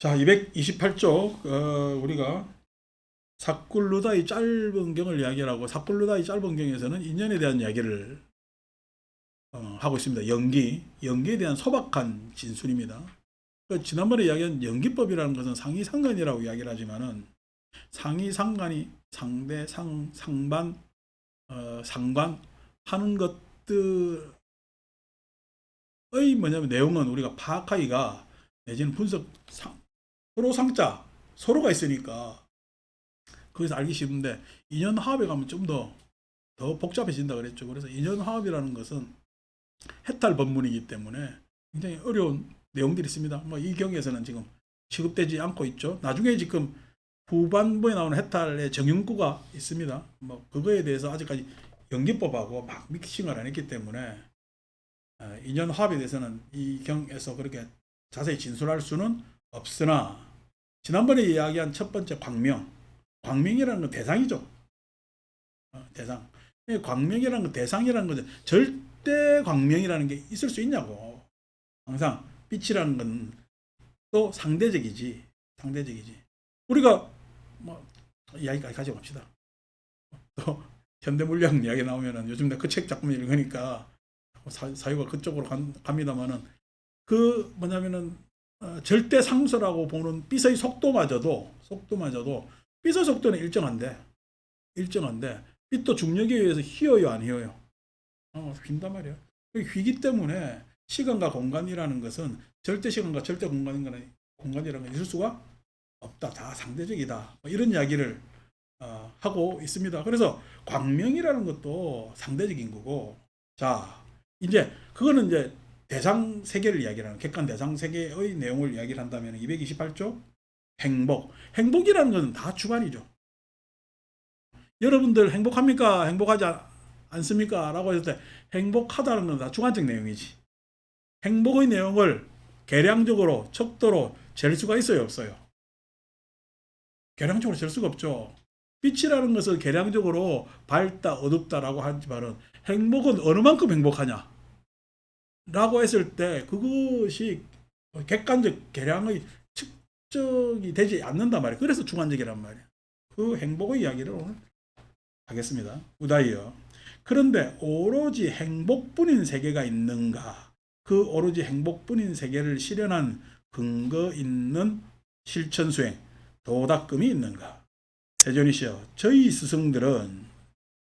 자, 228쪽 우리가 사꿀루다의 짧은 경을 이야기하고 사꿀루다의 짧은 경에서는 인연에 대한 이야기를 하고 있습니다. 연기에 대한 소박한 진술입니다. 지난번에 이야기한 연기법이라는 것은 상이상관이라고 이야기를 하지만은 상이상관이 상대, 상반, 상관 하는 것들의 뭐냐면 내용은 우리가 파악하기가 내지는 분석 서로 상자 서로가 있으니까 거기서 알기 쉬운데 인연화합에 가면 좀 더 복잡해진다 그랬죠. 그래서 인연화합이라는 것은 해탈 법문이기 때문에 굉장히 어려운 내용들이 있습니다. 뭐 이 경우에서는 지금 취급되지 않고 있죠. 나중에 지금 후반부에 나오는 해탈의 정윤구가 있습니다. 뭐 그거에 대해서 아직까지 연기법하고 막 믹싱을 안 했기 때문에 인연화합에 대해서는 이 경에서 그렇게 자세히 진술할 수는 없으나 지난번에 이야기한 첫 번째 광명이라는 건 대상이죠. 대상. 광명이라는 건 대상이라는 거죠. 절대 광명이라는 게 있을 수 있냐고. 항상 빛이라는 건 또 상대적이지. 우리가 뭐 이야기까지 가지고 갑시다. 또 현대물리학 이야기 나오면은 요즘 내가 그 책 작품 읽으니까 사유가 그쪽으로 갑니다만은 그 뭐냐면은 절대 상수라고 보는 빛의 속도마저도 빛의 속도는 일정한데 빛도 중력에 의해서 휘어요 안 휘어요? 휜단 말이야. 휘기 때문에 시간과 공간이라는 것은 절대 시간과 절대 공간이라는 건 있을 수가 없다. 다 상대적이다. 뭐 이런 이야기를 하고 있습니다. 그래서 광명이라는 것도 상대적인 거고, 자 이제 그거는 이제 대상 세계를 이야기하는 객관 대상 세계의 내용을 이야기를 한다면 228조 행복이라는 것은 다 주관이죠. 여러분들 행복합니까? 행복하지 않습니까? 라고 했을 때 행복하다는 건 다 주관적 내용이지. 행복의 내용을 계량적으로 척도로 잴 수가 있어요, 없어요? 계량적으로 잴 수가 없죠. 빛이라는 것을 계량적으로 밝다, 어둡다라고 하지만은 행복은 어느 만큼 행복하냐? 라고 했을 때 그것이 객관적 계량의 측정이 되지 않는단 말이에요. 그래서 주관적이란 말이에요. 그 행복의 이야기를 오늘 하겠습니다. 우다이요. 그런데 오로지 행복뿐인 세계가 있는가? 그 오로지 행복뿐인 세계를 실현한 근거 있는 실천 수행, 도닦음이 있는가? 세존이시여, 저희 스승들은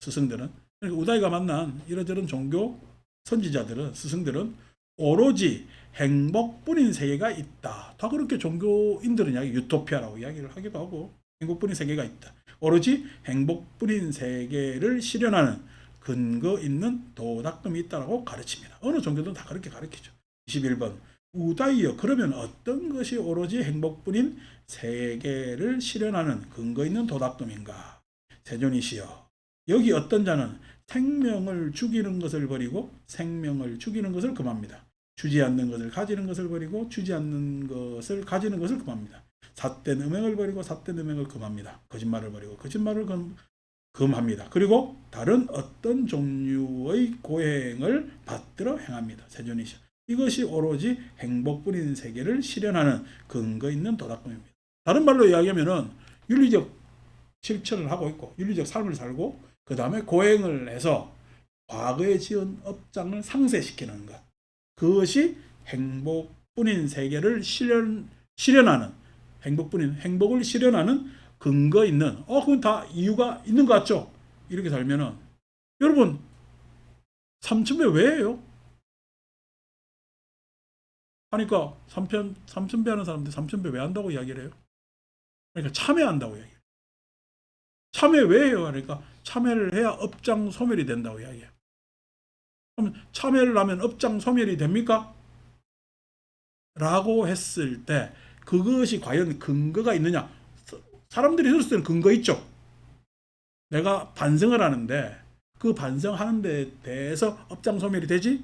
그러니까 우다이가 만난 이러저런 종교 스승들은 오로지 행복뿐인 세계가 있다. 다 그렇게 종교인들은 유토피아라고 이야기를 하기도 하고 행복뿐인 세계가 있다. 오로지 행복뿐인 세계를 실현하는 근거 있는 도닦음이 있다고 가르칩니다. 어느 종교든 다 그렇게 가르치죠. 21번 우다이여, 그러면 어떤 것이 오로지 행복뿐인 세계를 실현하는 근거 있는 도닦음인가? 세존이시여, 여기 어떤 자는 생명을 죽이는 것을 버리고 생명을 죽이는 것을 금합니다. 주지 않는 것을 가지는 것을 버리고 주지 않는 것을 가지는 것을 금합니다. 삿된 음행을 버리고 삿된 음행을 금합니다. 거짓말을 버리고 거짓말을 금합니다. 그리고 다른 어떤 종류의 고행을 받들어 행합니다. 세존이시여, 이것이 오로지 행복뿐인 세계를 실현하는 근거 있는 도닦음입니다. 다른 말로 이야기하면은 윤리적 실천을 하고 있고 윤리적 삶을 살고 그 다음에 고행을 해서 과거에 지은 업장을 상쇄시키는 것, 그것이 행복뿐인 세계를 실현하는 행복을 실현하는 근거 있는 그건 다 이유가 있는 것 같죠? 이렇게 살면은 여러분 삼천배 왜 해요? 하니까 삼천배 하는 사람들 삼천배 왜 한다고 이야기를 해요? 그러니까 참여한다고 이야기해요. 참여 왜 해요? 그러니까 참여를 해야 업장 소멸이 된다고 이야기해요. 그럼 참여를 하면 업장 소멸이 됩니까? 라고 했을 때 그것이 과연 근거가 있느냐? 사람들이 들었을 때는 근거 있죠. 내가 반성을 하는데 그 반성하는 데 대해서 업장 소멸이 되지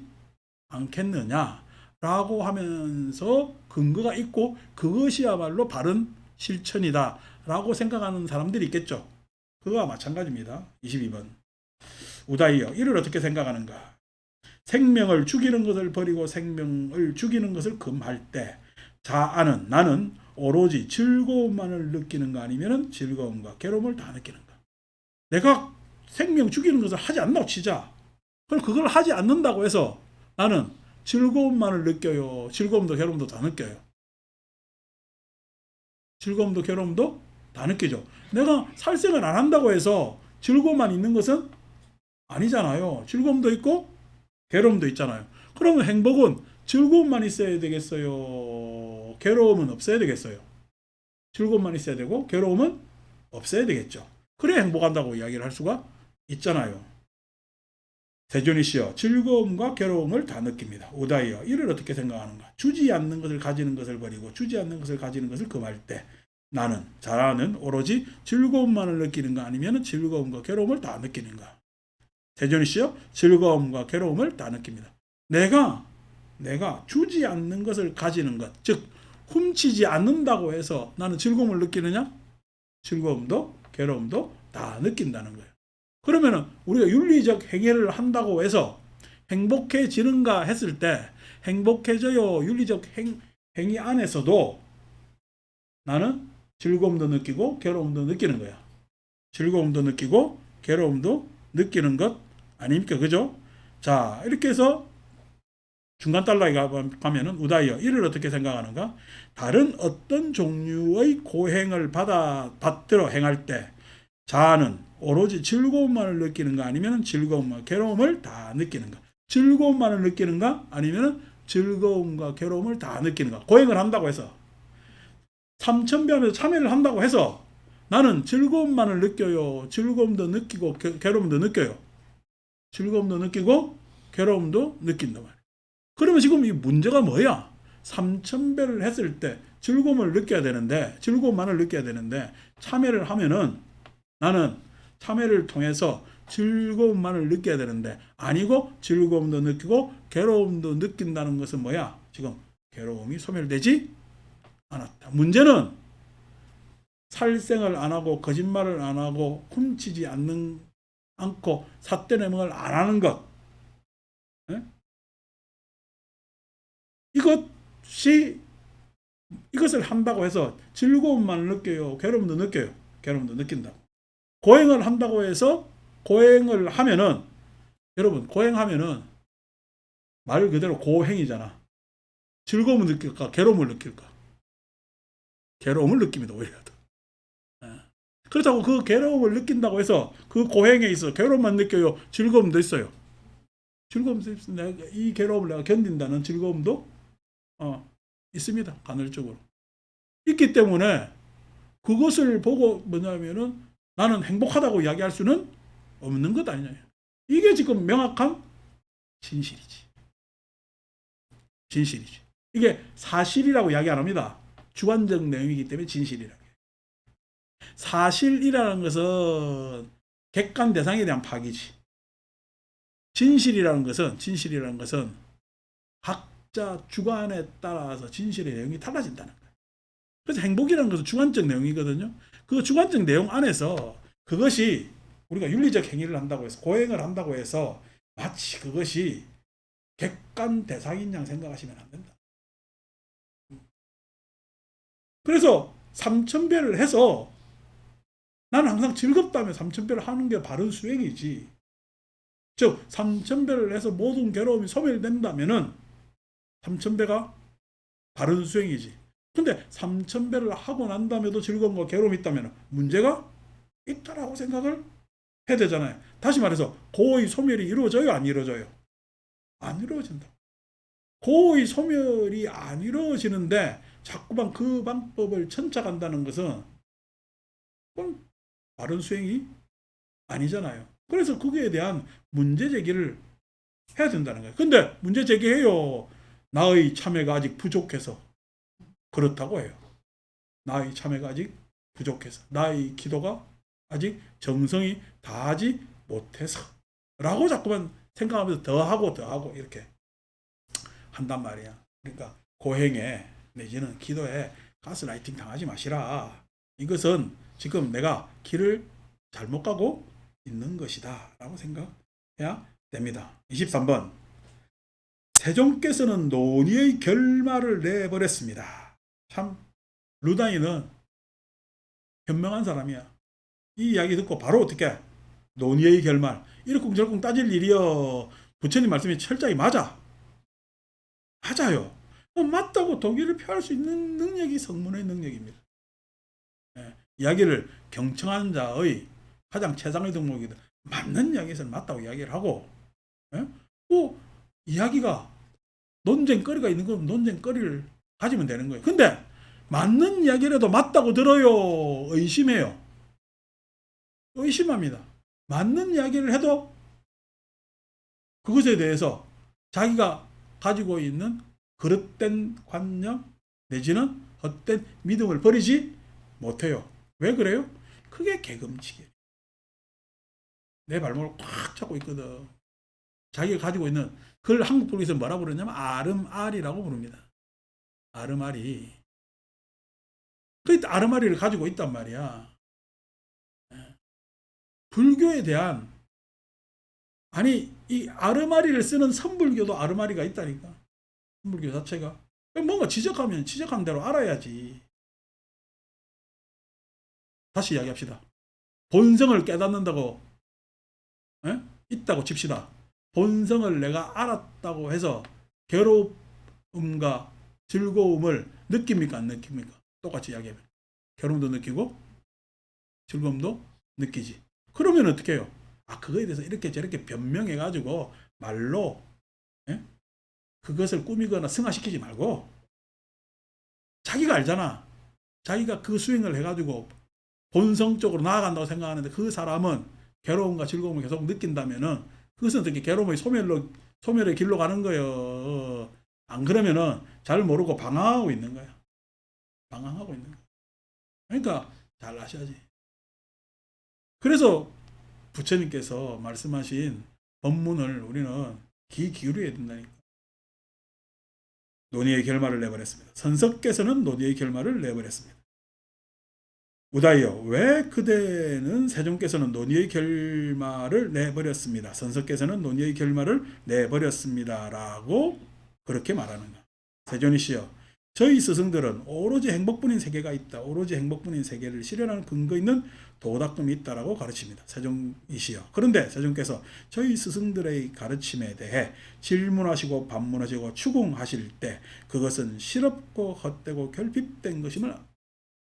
않겠느냐? 라고 하면서 근거가 있고 그것이야말로 바른 실천이다 라고 생각하는 사람들이 있겠죠. 그거와 마찬가지입니다. 22번 우다이여, 이를 어떻게 생각하는가? 생명을 죽이는 것을 버리고 생명을 죽이는 것을 금할 때 자아는, 나는 오로지 즐거움만을 느끼는가 아니면 즐거움과 괴로움을 다 느끼는가. 내가 생명 죽이는 것을 하지 않는다고 치자. 그럼 그걸 하지 않는다고 해서 나는 즐거움만을 느껴요. 즐거움도 괴로움도 다 느껴요. 즐거움도 괴로움도 다 느끼죠. 내가 살생을 안 한다고 해서 즐거움만 있는 것은 아니잖아요. 즐거움도 있고 괴로움도 있잖아요. 그러면 행복은 즐거움만 있어야 되겠어요? 괴로움은 없어야 되겠어요? 즐거움만 있어야 되고 괴로움은 없어야 되겠죠. 그래야 행복한다고 이야기를 할 수가 있잖아요. 세준이 씨요. 즐거움과 괴로움을 다 느낍니다. 오다이요. 이를 어떻게 생각하는가? 주지 않는 것을 가지는 것을 버리고 주지 않는 것을 가지는 것을 금할 때 나는 자라는 오로지 즐거움만을 느끼는가 아니면 즐거움과 괴로움을 다 느끼는가? 세준이 씨요. 즐거움과 괴로움을 다 느낍니다. 내가 주지 않는 것을 가지는 것, 즉 훔치지 않는다고 해서 나는 즐거움을 느끼느냐? 즐거움도 괴로움도 다 느낀다는 거예요. 그러면은 우리가 윤리적 행위를 한다고 해서 행복해지는가 했을 때 행복해져요. 윤리적 행위 안에서도 나는 즐거움도 느끼고 괴로움도 느끼는 거야. 즐거움도 느끼고 괴로움도 느끼는 것 아닙니까? 그죠? 자, 이렇게 해서 중간 달러에 가면은 우다이어 이를 어떻게 생각하는가? 다른 어떤 종류의 고행을 받들어 행할 때 자아는 오로지 즐거움만을 느끼는가 아니면 즐거움과 괴로움을 다 느끼는가? 즐거움만을 느끼는가 아니면 즐거움과 괴로움을 다 느끼는가? 고행을 한다고 해서 삼천배하면서 참여를 한다고 해서 나는 즐거움만을 느껴요. 즐거움도 느끼고 괴로움도 느껴요. 즐거움도 느끼고 괴로움도 느낀단 말이에요. 그러면 지금 이 문제가 뭐야? 삼천배를 했을 때 즐거움을 느껴야 되는데 즐거움만을 느껴야 되는데 참여를 하면은 나는 참여를 통해서 즐거움만을 느껴야 되는데 아니고 즐거움도 느끼고 괴로움도 느낀다는 것은 뭐야? 지금 괴로움이 소멸되지 않았다. 문제는 살생을 안 하고 거짓말을 안 하고 훔치지 않고 삿대내명을 안 하는 것. 네? 이것을 한다고 해서 즐거움만을 느껴요. 괴로움도 느껴요. 괴로움도 느낀다. 고행을 한다고 해서 고행을 하면은 여러분 고행하면은 말 그대로 고행이잖아. 즐거움을 느낄까? 괴로움을 느낄까? 괴로움을 느낍니다. 오히려 더. 그렇다고 그 괴로움을 느낀다고 해서 그 고행에 있어 괴로움만 느껴요. 즐거움도 있어요. 즐거움도 있습니다. 이 괴로움을 내가 견딘다는 즐거움도 있습니다. 간헐적으로. 있기 때문에 그것을 보고 뭐냐면은 나는 행복하다고 이야기할 수는 없는 것 아니냐. 이게 지금 명확한 진실이지. 진실이지. 이게 사실이라고 이야기 안 합니다. 주관적 내용이기 때문에 진실이라고. 사실이라는 것은 객관 대상에 대한 파악이지. 진실이라는 것은 각자 주관에 따라서 진실의 내용이 달라진다는 거예요. 그래서 행복이라는 것은 주관적 내용이거든요. 그 주관적 내용 안에서 그것이 우리가 윤리적 행위를 한다고 해서 고행을 한다고 해서 마치 그것이 객관 대상인 양 생각하시면 안 된다. 그래서 삼천배를 해서 나는 항상 즐겁다면 삼천배를 하는 게 바른 수행이지. 즉 삼천배를 해서 모든 괴로움이 소멸된다면은 삼천배가 바른 수행이지. 근데 삼천배를 하고 난 다음에도 즐거움과 괴로움이 있다면 문제가 있다라고 생각을 해야 되잖아요. 다시 말해서 고의 소멸이 이루어져요? 안 이루어져요? 안 이루어진다. 고의 소멸이 안 이루어지는데 자꾸만 그 방법을 천착한다는 것은 그건 바른 수행이 아니잖아요. 그래서 거기에 대한 문제 제기를 해야 된다는 거예요. 근데 문제 제기해요. 나의 참여가 아직 부족해서 그렇다고 해요. 나의 참여가 아직 부족해서 나의 기도가 아직 정성이 다하지 못해서 라고 자꾸만 생각하면서 더하고 이렇게 한단 말이야. 그러니까 고행에 내지는 기도에 가스라이팅 당하지 마시라. 이것은 지금 내가 길을 잘못 가고 있는 것이다 라고 생각해야 됩니다. 23번 세종께서는 논의의 결말을 내버렸습니다. 참 루다이는 현명한 사람이야. 이 이야기 듣고 바로 어떻게 논의의 결말 이렇게 쿵절쿵 따질 일이여. 부처님 말씀이 철저히 맞아. 맞아요. 맞다고 독일을 펴할 수 있는 능력이 성문의 능력입니다. 예, 이야기를 경청한 자의 가장 최상의 덕목이다. 맞는 이야기에서는 맞다고 이야기를 하고, 예? 또 이야기가 논쟁거리가 있는 건 논쟁거리를 가지면 되는 거예요. 근데 맞는 이야기라도 맞다고 들어요? 의심해요? 의심합니다. 맞는 이야기를 해도 그것에 대해서 자기가 가지고 있는 그릇된 관념 내지는 헛된 믿음을 버리지 못해요. 왜 그래요? 그게 개금치기예요. 내 발목을 꽉 잡고 있거든. 자기가 가지고 있는 그걸 한국 불교에서 뭐라 부르냐면 아름아리라고 부릅니다. 아름아리. 그 아름아리를 가지고 있단 말이야. 불교에 대한 아니 이 아르마리를 쓰는 선불교도 아르마리가 있다니까. 선불교 자체가 뭔가 지적하면 지적한 대로 알아야지. 다시 이야기합시다. 본성을 깨닫는다고 있다고 칩시다. 본성을 내가 알았다고 해서 괴로움과 즐거움을 느낍니까 안 느낍니까? 똑같이 이야기하면 괴로움도 느끼고 즐거움도 느끼지. 그러면 어떻게 해요? 아, 그거에 대해서 이렇게 저렇게 변명해 가지고 말로 그것을 꾸미거나 승화시키지 말고 자기가 알잖아. 자기가 그 수행을 해가지고 본성적으로 나아간다고 생각하는데 그 사람은 괴로움과 즐거움을 계속 느낀다면은 그것은 어떻게 괴로움의 소멸의 길로 가는 거예요. 안 그러면은 잘 모르고 방황하고 있는 거야. 방황하고 있는 거야. 그러니까 잘 아셔야지. 그래서 부처님께서 말씀하신 법문을 우리는 귀 기울여야 된다니까. 논의의 결말을 내버렸습니다. 선석께서는 논의의 결말을 내버렸습니다. 우다이여, 왜 그대는 세존께서는 논의의 결말을 내버렸습니다. 선석께서는 논의의 결말을 내버렸습니다. 라고 그렇게 말하는가. 세존이시여, 저희 스승들은 오로지 행복뿐인 세계가 있다. 오로지 행복뿐인 세계를 실현하는 근거 있는 도닦음이 있다라고 가르칩니다. 세존이시여. 그런데 세존께서 저희 스승들의 가르침에 대해 질문하시고 반문하시고 추궁하실 때 그것은 실없고 헛되고 결핍된 것임을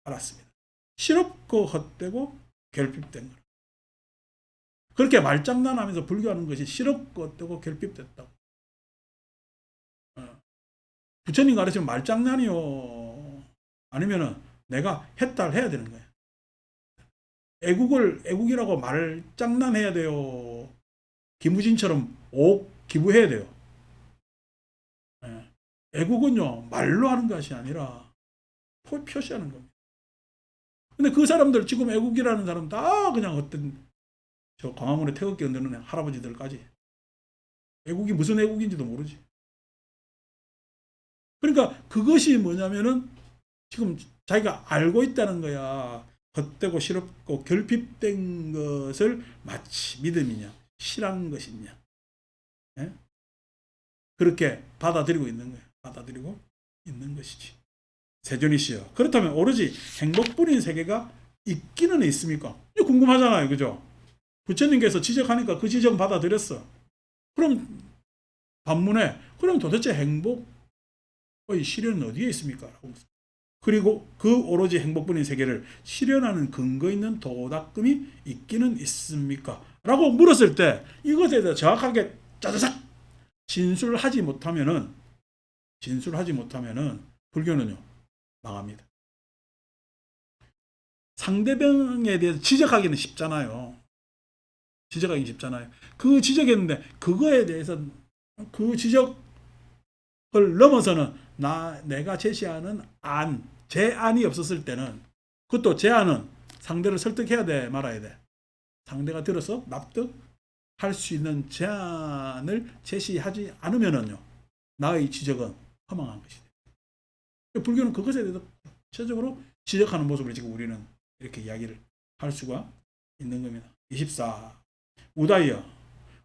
알았습니다. 실없고 헛되고 결핍된 것. 그렇게 말장난하면서 불교하는 것이 실없고 헛되고 결핍됐다고. 부처님 가르치면 말장난이요. 아니면은 내가 해탈해야 되는 거야. 애국이라고 말장난해야 돼요. 김우진처럼 옥 기부해야 돼요. 애국은요, 말로 하는 것이 아니라 표시하는 겁니다. 근데 그 사람들, 지금 애국이라는 사람 다 그냥 어떤 저 광화문에 태극기 흔드는 할아버지들까지 애국이 무슨 애국인지도 모르지. 그러니까 그것이 뭐냐면은 지금 자기가 알고 있다는 거야. 헛되고 실없고 결핍된 것을 마치 믿음이냐 실한 것이냐, 예? 그렇게 받아들이고 있는 거야. 받아들이고 있는 것이지. 세존이시여, 그렇다면 오로지 행복뿐인 세계가 있기는 있습니까? 이거 궁금하잖아요, 그죠? 부처님께서 지적하니까 그 지적 받아들였어. 그럼 반문에 그럼 도대체 행복의 실현은 어디에 있습니까? 그리고 그 오로지 행복뿐인 세계를 실현하는 근거 있는 도닦음이 있기는 있습니까? 라고 물었을 때 이것에 대해서 정확하게 짜자작 진술하지 못하면은 불교는요 망합니다. 상대방에 대해서 지적하기는 쉽잖아요. 지적하기 쉽잖아요. 그 지적했는데 그거에 대해서 그 지적을 넘어서는 내가 제시하는 제안이 없었을 때는 그것도 제안은 상대를 설득해야 돼 말아야 돼. 상대가 들어서 납득할 수 있는 제안을 제시하지 않으면은요 나의 지적은 허망한 것이 돼. 불교는 그것에 대해서 구체적으로 지적하는 모습을 지금 우리는 이렇게 이야기를 할 수가 있는 겁니다. 24. 우다이여,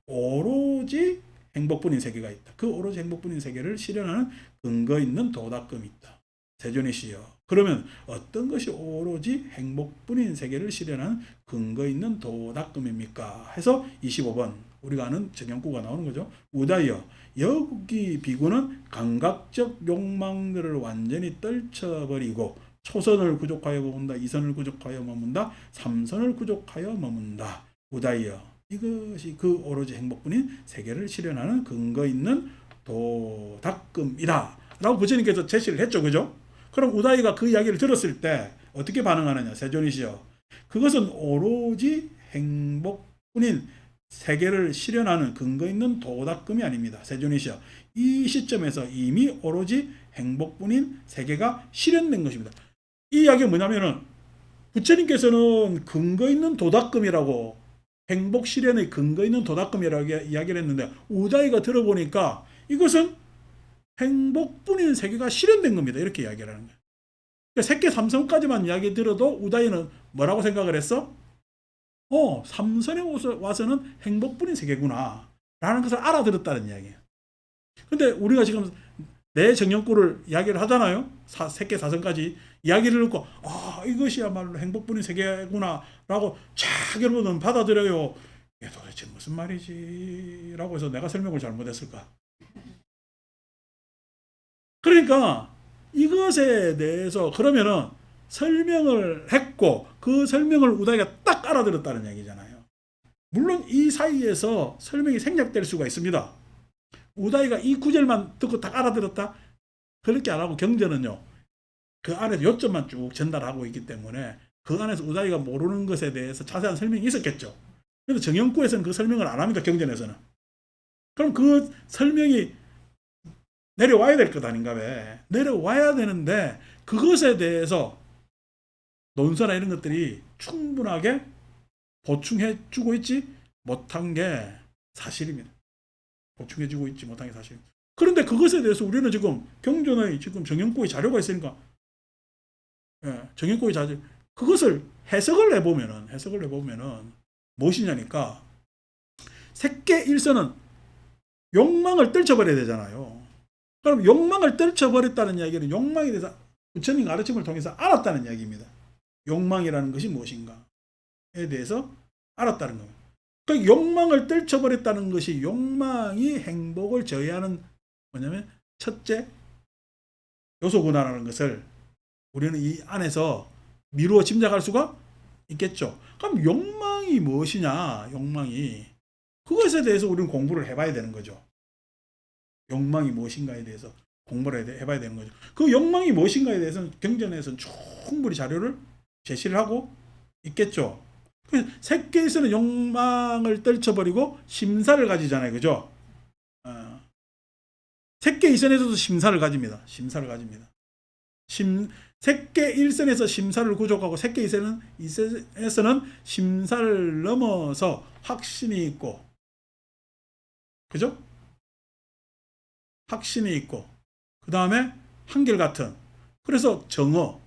오로지 행복뿐인 세계가 있다. 그 오로지 행복뿐인 세계를 실현하는 근거 있는 도닦음이 있다. 세존이시여. 그러면 어떤 것이 오로지 행복뿐인 세계를 실현하는 근거 있는 도닦음입니까? 해서 25번 우리가 아는 정형구가 나오는 거죠. 우다여 여기 비구는 감각적 욕망들을 완전히 떨쳐버리고 초선을 구족하여 머문다. 이선을 구족하여 머문다. 삼선을 구족하여 머문다. 우다여 이것이 그 오로지 행복뿐인 세계를 실현하는 근거 있는 도닦음이다 라고 부처님께서 제시를 했죠. 그죠? 그럼 우다이가 그 이야기를 들었을 때 어떻게 반응하느냐. 세존이시여. 그것은 오로지 행복뿐인 세계를 실현하는 근거 있는 도닦음이 아닙니다. 세존이시여. 이 시점에서 이미 오로지 행복뿐인 세계가 실현된 것입니다. 이 이야기가 뭐냐면은 부처님께서는 근거 있는 도닦음이라고 행복 실현의 근거 있는 도닦음이라고 이야기를 했는데 우다이가 들어보니까 이것은 행복뿐인 세계가 실현된 겁니다. 이렇게 이야기를 하는 거예요. 그러니까 색계 삼선까지만 이야기 들어도 우다이는 뭐라고 생각을 했어? 삼선에 와서는 행복뿐인 세계구나 라는 것을 알아들었다는 이야기예요. 근데 우리가 지금 내 정령구를 이야기를 하잖아요. 색계 사선까지 이야기를 듣고 이것이야말로 행복뿐인 세계구나 라고 쫙 여러분은 받아들여요. 이게 도대체 무슨 말이지? 라고 해서 내가 설명을 잘못했을까? 그러니까 이것에 대해서 그러면은 설명을 했고 그 설명을 우다이가 딱 알아들었다는 얘기잖아요. 물론 이 사이에서 설명이 생략될 수가 있습니다. 우다이가 이 구절만 듣고 딱 알아들었다? 그렇게 안 하고 경전은요. 그 안에서 요점만 쭉 전달하고 있기 때문에 그 안에서 우다이가 모르는 것에 대해서 자세한 설명이 있었겠죠. 그래서 정형구에서는 그 설명을 안 합니다. 경전에서는. 그럼 그 설명이 내려와야 될 것 아닌가 봐. 내려와야 되는데 그것에 대해서 논서나 이런 것들이 충분하게 보충해 주고 있지 못한 게 사실입니다. 보충해 주고 있지 못한 게 사실입니다. 그런데 그것에 대해서 우리는 지금 경전의 지금 정형구의 자료가 있으니까 정형구의 자료 그것을 해석을 해보면은 무엇이냐니까 색계 일선은 욕망을 떨쳐버려야 되잖아요. 그럼 욕망을 떨쳐버렸다는 이야기는 욕망에 대해서 부처님 가르침을 통해서 알았다는 이야기입니다. 욕망이라는 것이 무엇인가에 대해서 알았다는 겁니다. 그 욕망을 떨쳐버렸다는 것이 욕망이 행복을 저해하는 뭐냐면 첫째 요소구나라는 것을 우리는 이 안에서 미루어 짐작할 수가 있겠죠. 그럼 욕망이 무엇이냐? 욕망이 그것에 대해서 우리는 공부를 해봐야 되는 거죠. 욕망이 무엇인가에 대해서 공부를 해봐야 되는 거죠. 그 욕망이 무엇인가에 대해서는 경전에서는 충분히 자료를 제시를 하고 있겠죠. 색계에서는 욕망을 떨쳐버리고 심사를 가지잖아요. 그죠? 색계 이선에서도 심사를 가집니다. 색계 1선에서 심사를 구족하고 색계 2선에서는 심사를 넘어서 확신이 있고, 그죠? 확신이 있고, 그 다음에 한결같은, 그래서 정어,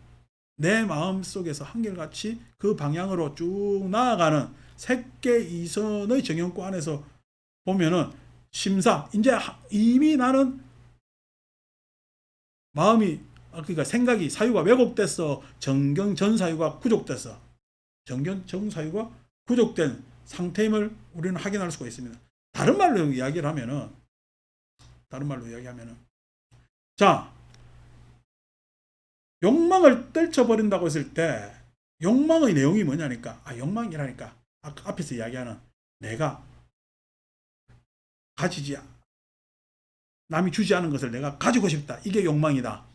내 마음 속에서 한결같이 그 방향으로 쭉 나아가는 색계 2선의 정형구 안에서 보면은 심사, 이제 이미 나는 마음이, 그러니까 생각이 사유가 왜곡됐어. 정경 전사유가 구족됐어. 정경 전사유가 구족된 상태임을 우리는 확인할 수가 있습니다. 다른 말로 이야기하면은 자, 욕망을 떨쳐버린다고 했을 때 욕망의 내용이 뭐냐니까, 욕망이라니까 앞에서 이야기하는 내가 가지지, 남이 주지 않은 것을 내가 가지고 싶다, 이게 욕망이다.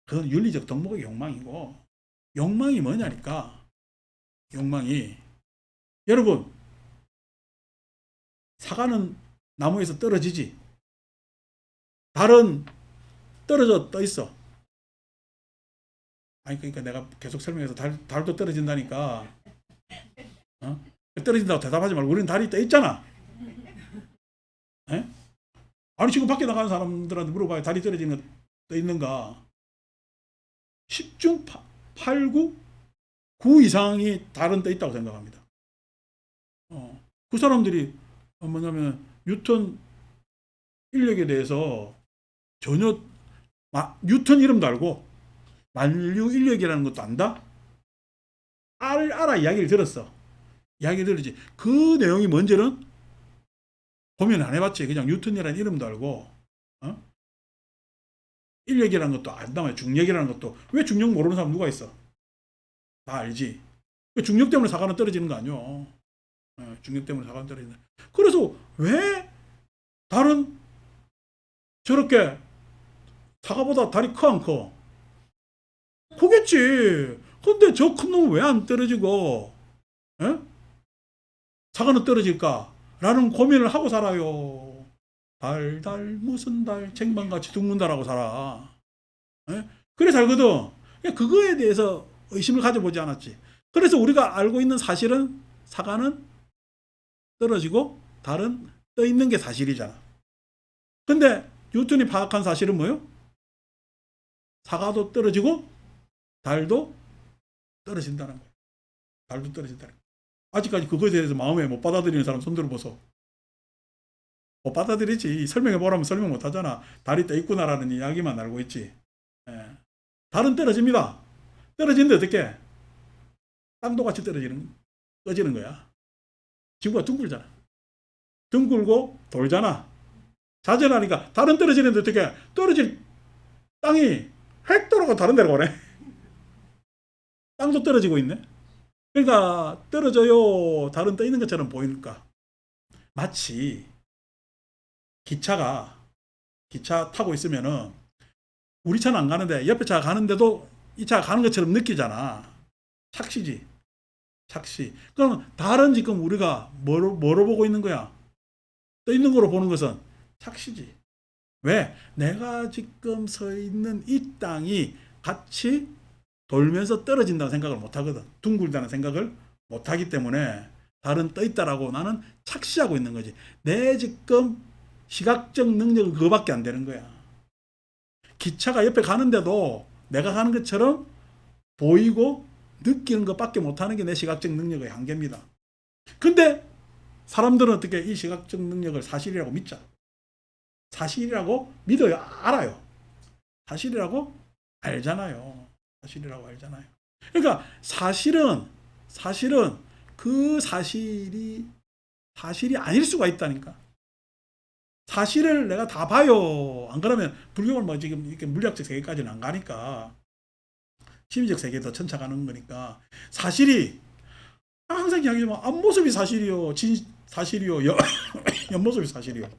그건 윤리적 덕목의 욕망이고, 욕망이 뭐냐니까, 욕망이, 여러분 사과는 나무에서 떨어지지, 달은 떨어져 떠 있어. 그러니까 내가 계속 설명해서 달도 떨어진다니까. 떨어진다고 대답하지 말고, 우리는 달이 떠 있잖아. 아니 지금 밖에 나가는 사람들한테 물어봐요. 달이 떨어지는 거 떠 있는가? 10중 8구 9 이상이 달은 떠 있다고 생각합니다. 그 사람들이 뭐냐면 뉴턴 인력에 대해서 전혀 뉴턴 이름도 알고 만류 인력이라는 것도 안다? 알아 이야기를 들었어. 이야기를 들었지. 그 내용이 뭔지는 고민 안 해봤지. 그냥 뉴턴이라는 이름도 알고, 어? 인력이라는 것도 안다 말이야. 중력이라는 것도. 왜 중력 모르는 사람 누가 있어? 다 알지. 그 중력 때문에 사과는 떨어지는 거 아니요. 중력 때문에 사과는 떨어진다. 그래서 왜 달은 저렇게 사과보다 달이 커 안 커? 크겠지. 근데 저 큰 놈은 왜 안 떨어지고, 에? 사과는 떨어질까? 라는 고민을 하고 살아요. 달, 무슨 달, 쟁반같이 죽는다라고 살아. 에? 그래 살거든. 그거에 대해서 의심을 가져보지 않았지. 그래서 우리가 알고 있는 사실은 사과는 떨어지고 달은 떠 있는 게 사실이잖아. 근데 뉴턴이 파악한 사실은 뭐요? 사과도 떨어지고 달도 떨어진다는 거야. 달도 떨어진다는 거야. 아직까지 그거에 대해서 마음에 못 받아들이는 사람 손 들어보소. 못 받아들이지. 설명해보라면 설명 못 하잖아. 달이 떠 있구나라는 이야기만 알고 있지. 예. 달은 떨어집니다. 떨어지는데 어떻게? 땅도 같이 꺼지는 거야. 지구가 둥글잖아. 둥글고 돌잖아. 자전하니까 달은 떨어지는데 어떻게? 떨어질 땅이 획 돌아가 다른 데로 오네. 땅도 떨어지고 있네. 그러니까 떨어져요. 달은 떠 있는 것처럼 보이니까. 마치 기차 타고 있으면은 우리 차는 안 가는데 옆에 차가 가는데도 이 차가 가는 것처럼 느끼잖아. 착시지. 착시. 그럼 달은 지금 우리가 뭐로 보고 있는 거야? 떠 있는 거로 보는 것은 착시지. 왜? 내가 지금 서 있는 이 땅이 같이 돌면서 떨어진다는 생각을 못 하거든. 둥글다는 생각을 못 하기 때문에 달은 떠 있다라고 나는 착시하고 있는 거지. 내 지금 시각적 능력은 그거밖에 안 되는 거야. 기차가 옆에 가는데도 내가 가는 것처럼 보이고 느끼는 것밖에 못하는 게 내 시각적 능력의 한계입니다. 근데 사람들은 어떻게 이 시각적 능력을 사실이라고 믿자. 사실이라고 믿어요. 알아요. 사실이라고 알잖아요. 사실이라고 알잖아요. 그러니까 사실은 그 사실이 아닐 수가 있다니까. 사실을 내가 다 봐요. 안 그러면 불교는 뭐 지금 이렇게 물리학적 세계까지는 안 가니까 심리적 세계에 더 천착하는 거니까 사실이 항상 이야기하지만 앞모습이 사실이요, 사실이요, 옆모습이 사실이요.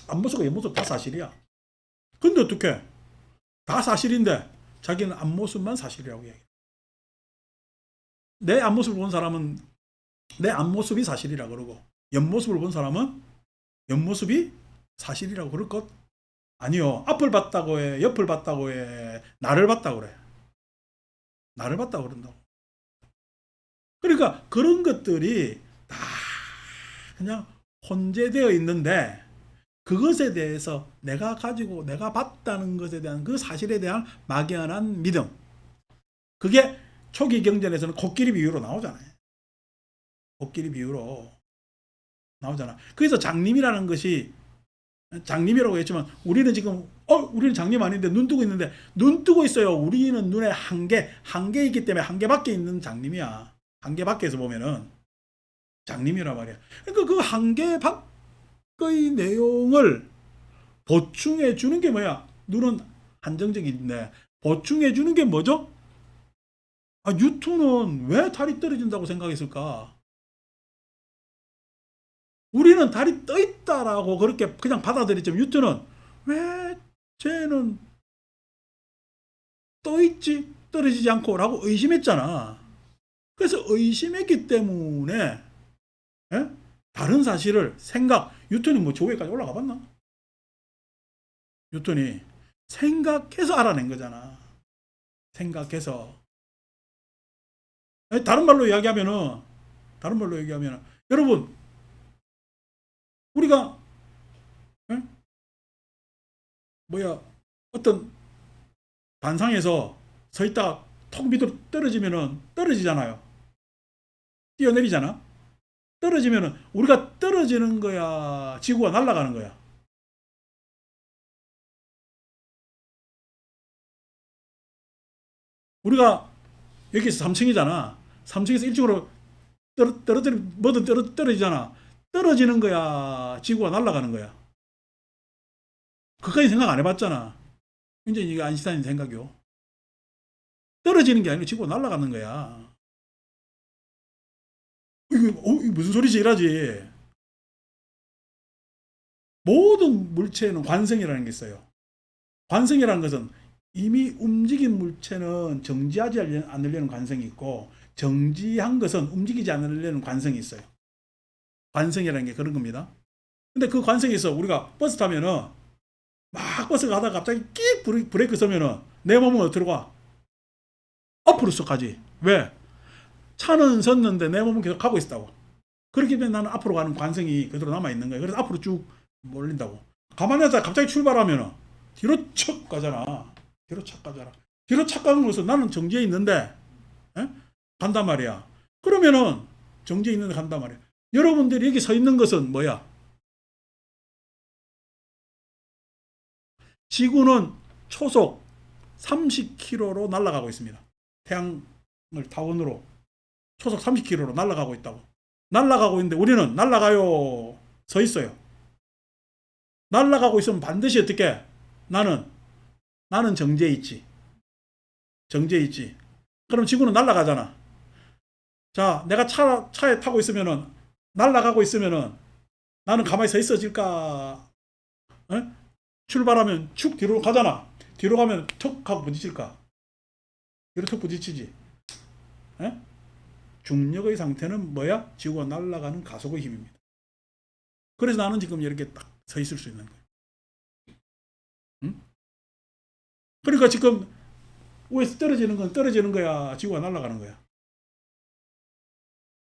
앞모습과 옆모습 다 사실이야. 근데 어떻게? 다 사실인데 자기는 앞모습만 사실이라고 얘기해. 내 앞모습을 본 사람은 내 앞모습이 사실이라 그러고 옆모습을 본 사람은 옆모습이 사실이라고 그럴 것? 아니요. 앞을 봤다고 해, 옆을 봤다고 해, 나를 봤다고 그래. 나를 봤다고 그런다고. 그러니까 그런 것들이 다 그냥 혼재되어 있는데 그것에 대해서 내가 가지고 내가 봤다는 것에 대한 그 사실에 대한 막연한 믿음. 그게 초기 경전에서는 코끼리 비유로 나오잖아요. 코끼리 비유로 나오잖아. 그래서 장님이라는 것이 장님이라고 했지만 우리는 지금 우리는 장님 아닌데 눈 뜨고 있는데 눈 뜨고 있어요. 우리는 눈에 한계이기 때문에 한계 밖에 있는 장님이야. 한계 밖에서 보면은 장님이란 말이야. 그러니까 그 한계 밖의 내용을 보충해 주는 게 뭐야? 눈은 한정적인데 보충해 주는 게 뭐죠? 뉴턴은 왜 달이 떨어진다고 생각했을까? 우리는 달이 떠 있다라고 그렇게 그냥 받아들였지만 뉴턴은 왜 쟤는 떠 있지 떨어지지 않고라고 의심했잖아. 그래서 의심했기 때문에 다른 사실을 뉴턴이 뭐 조회까지 올라가 봤나? 뉴턴이 생각해서 알아낸 거잖아. 생각해서. 다른 말로 얘기하면은 여러분 우리가 에? 어떤 반상에서 서 있다가 턱 밑으로 떨어지면은 떨어지잖아요. 뛰어내리잖아. 떨어지면은 우리가 떨어지는 거야, 지구가 날아가는 거야. 우리가 여기서 3층이잖아. 3층에서 1층으로 뭐든 떨어지잖아. 떨어지는 거야, 지구가 날아가는 거야? 그까지 생각 안 해봤잖아. 이제 이게 아인슈타인 생각이요. 떨어지는 게 아니고 지구가 날아가는 거야. 이게 무슨 소리지? 이라지. 모든 물체는 관성이라는 게 있어요. 관성이라는 것은 이미 움직인 물체는 정지하지 않으려는 관성이 있고, 정지한 것은 움직이지 않으려는 관성이 있어요. 관성이라는 게 그런 겁니다. 근데 그 관성이 있어. 우리가 버스 타면은 막 버스 가다가 갑자기 끽 브레이크 서면은 내 몸은 어디로 가? 앞으로 쏙 가지. 왜? 차는 섰는데 내 몸은 계속 가고 있다고. 그렇기 때문에 나는 앞으로 가는 관성이 그대로 남아있는 거예요. 그래서 앞으로 쭉 몰린다고. 가만히 있다가 갑자기 출발하면은 뒤로 척 가잖아. 뒤로 착 가잖아. 뒤로 착 가는 것은 나는 정지해 있는데, 에? 간단 말이야. 그러면은 정지해 있는데 간단 말이야. 여러분들이 여기 서 있는 것은 뭐야? 지구는 초속 30km로 날아가고 있습니다. 태양을 타원으로 초속 30km로 날아가고 있다고. 날아가고 있는데 우리는 날아가요. 서 있어요. 날아가고 있으면 반드시 어떻게? 나는 정지해 있지. 정지해 있지. 그럼 지구는 날아가잖아. 자, 내가 차에 타고 있으면은, 날아가고 있으면은 나는 가만히 서 있어질까? 에? 출발하면 축 뒤로 가잖아. 뒤로 가면 턱 하고 부딪힐까? 뒤로 턱 부딪히지. 에? 중력의 상태는 뭐야? 지구가 날아가는 가속의 힘입니다. 그래서 나는 지금 이렇게 딱 서 있을 수 있는 거야. 응? 그러니까 지금 위에서 떨어지는 건 떨어지는 거야? 지구가 날아가는 거야?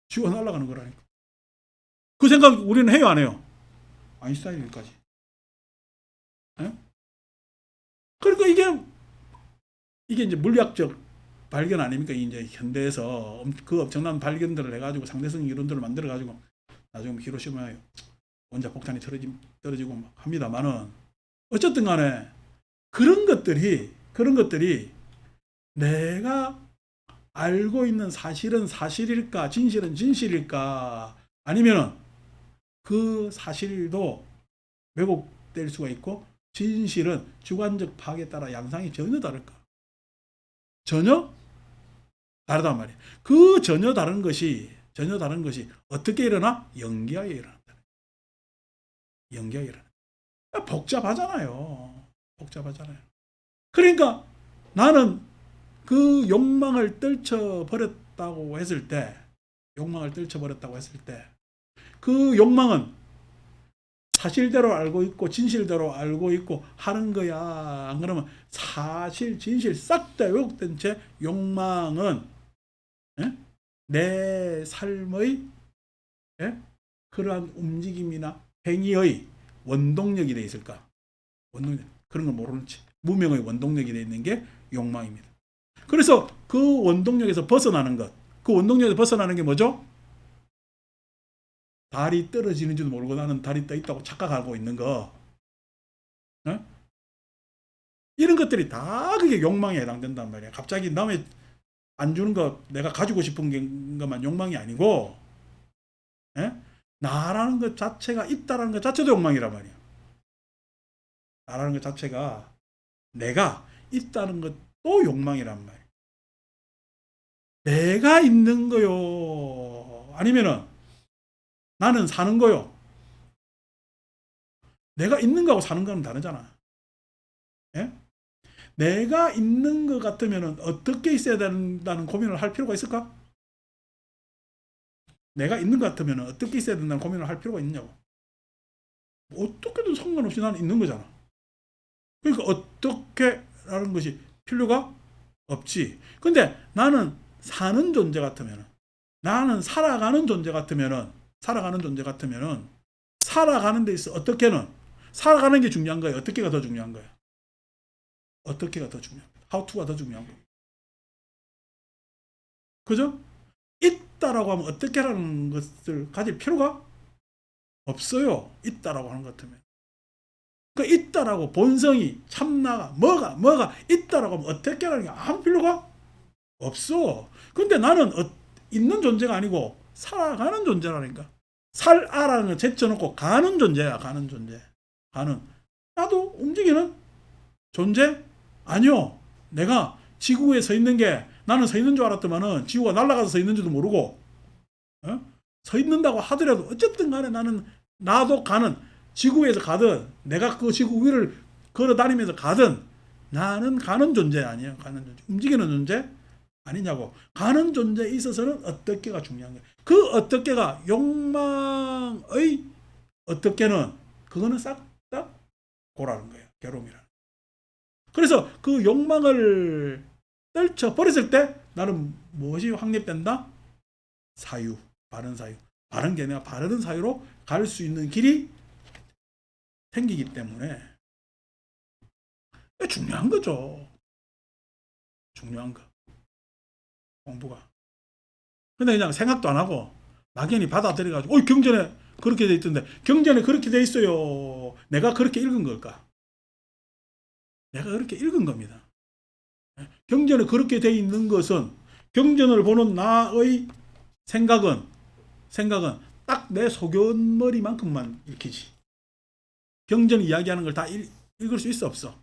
지구가 날아가는 거라니까. 그 생각 우리는 해요, 안 해요? 아인슈타인까지. 그러니까 이게 이제 물리학적 발견 아닙니까? 이제 현대에서 그 엄청난 발견들을 해가지고 상대성 이론들을 만들어가지고 나중에 히로시마에 원자 폭탄이 떨어지고 막 합니다만은, 어쨌든 간에 그런 것들이 내가 알고 있는 사실은 사실일까, 진실은 진실일까, 아니면은 그 사실도 왜곡될 수가 있고 진실은 주관적 파악에 따라 양상이 전혀 다를까? 전혀 다르단 말이에요. 그 전혀 다른 것이 어떻게 일어나? 연기하에 일어난다. 연기하에 일어나. 복잡하잖아요. 복잡하잖아요. 그러니까 나는 그 욕망을 떨쳐버렸다고 했을 때, 그 욕망은 사실대로 알고 있고 진실대로 알고 있고 하는 거야. 안 그러면 사실 진실 싹 다 왜곡된 채 욕망은, 에? 내 삶의, 그러한 움직임이나 행위의 원동력이 돼 있을까? 원동력. 그런 걸 모르는 채 무명의 원동력이 돼 있는 게 욕망입니다. 그래서 그 원동력에서 벗어나는 것, 그 원동력에서 벗어나는 게 뭐죠? 달이 떨어지는지도 모르고 나는 달이 떠 있다고 착각하고 있는 거. 어? 이런 것들이 다 그게 욕망에 해당된단 말이야. 갑자기 남의 안 주는 거 내가 가지고 싶은 것만 욕망이 아니고, 에? 나라는 것 자체가 있다라는 것 자체도 욕망이란 말이야. 나라는 것 자체가 내가 있다는 것도 욕망이란 말이야. 내가 있는 거요. 아니면은 나는 사는 거요. 내가 있는 거하고 사는 거는 다르잖아. 예? 내가 있는 것 같으면 어떻게 있어야 된다는 고민을 할 필요가 있을까? 내가 있는 것 같으면 어떻게 있어야 된다는 고민을 할 필요가 있냐고. 어떻게든 상관없이 나는 있는 거잖아. 그러니까 어떻게라는 것이 필요가 없지. 근데 나는 사는 존재 같으면, 나는 살아가는 존재 같으면, 살아가는 데 있어 어떻게는 살아가는 게 중요한 거야. 어떻게가 더 중요한 거야. 어떻게가 더 중요한 거야. How to가 더 중요한 거야. 그죠? 있다라고 하면 어떻게라는 것을 가질 필요가 없어요. 있다라고 하는 것 같으면. 그 있다라고 본성이 참나가 뭐가 있다라고 하면 어떻게라는 게 아무 필요가 없어. 근데 나는 있는 존재가 아니고 살아가는 존재라니까. 살아라는 걸 제쳐놓고 가는 존재야. 가는 존재. 가는. 나도 움직이는 존재? 아니요. 내가 지구에 서 있는 게 나는 서 있는 줄 알았더만은 지구가 날아가서 서 있는 줄도 모르고 서 있는다고 하더라도 어쨌든 간에 나는 나도 가는 지구에서 가든 내가 그 지구 위를 걸어 다니면서 가든 나는 가는 존재 아니에요. 가는 존재. 움직이는 존재 아니냐고. 가는 존재에 있어서는 어떻게가 중요한 거예요. 그 어떻게가 욕망의 어떻게는 그거는 싹 다 고라는 거예요. 괴로움이라는. 그래서 그 욕망을 떨쳐 버렸을 때 나는 무엇이 확립된다? 사유. 바른 사유. 바른 게 아니라 바른 사유로 갈 수 있는 길이 생기기 때문에 중요한 거죠. 중요한 거. 공부가. 근데 그냥 생각도 안 하고 막연히 받아들여가지고 경전에 그렇게 돼 있던데 경전에 그렇게 돼 있어요. 내가 그렇게 읽은 걸까? 내가 그렇게 읽은 겁니다. 경전에 그렇게 돼 있는 것은 경전을 보는 나의 생각은 딱 내 소견머리만큼만 읽히지. 경전이 이야기하는 걸 다 읽을 수 있어 없어?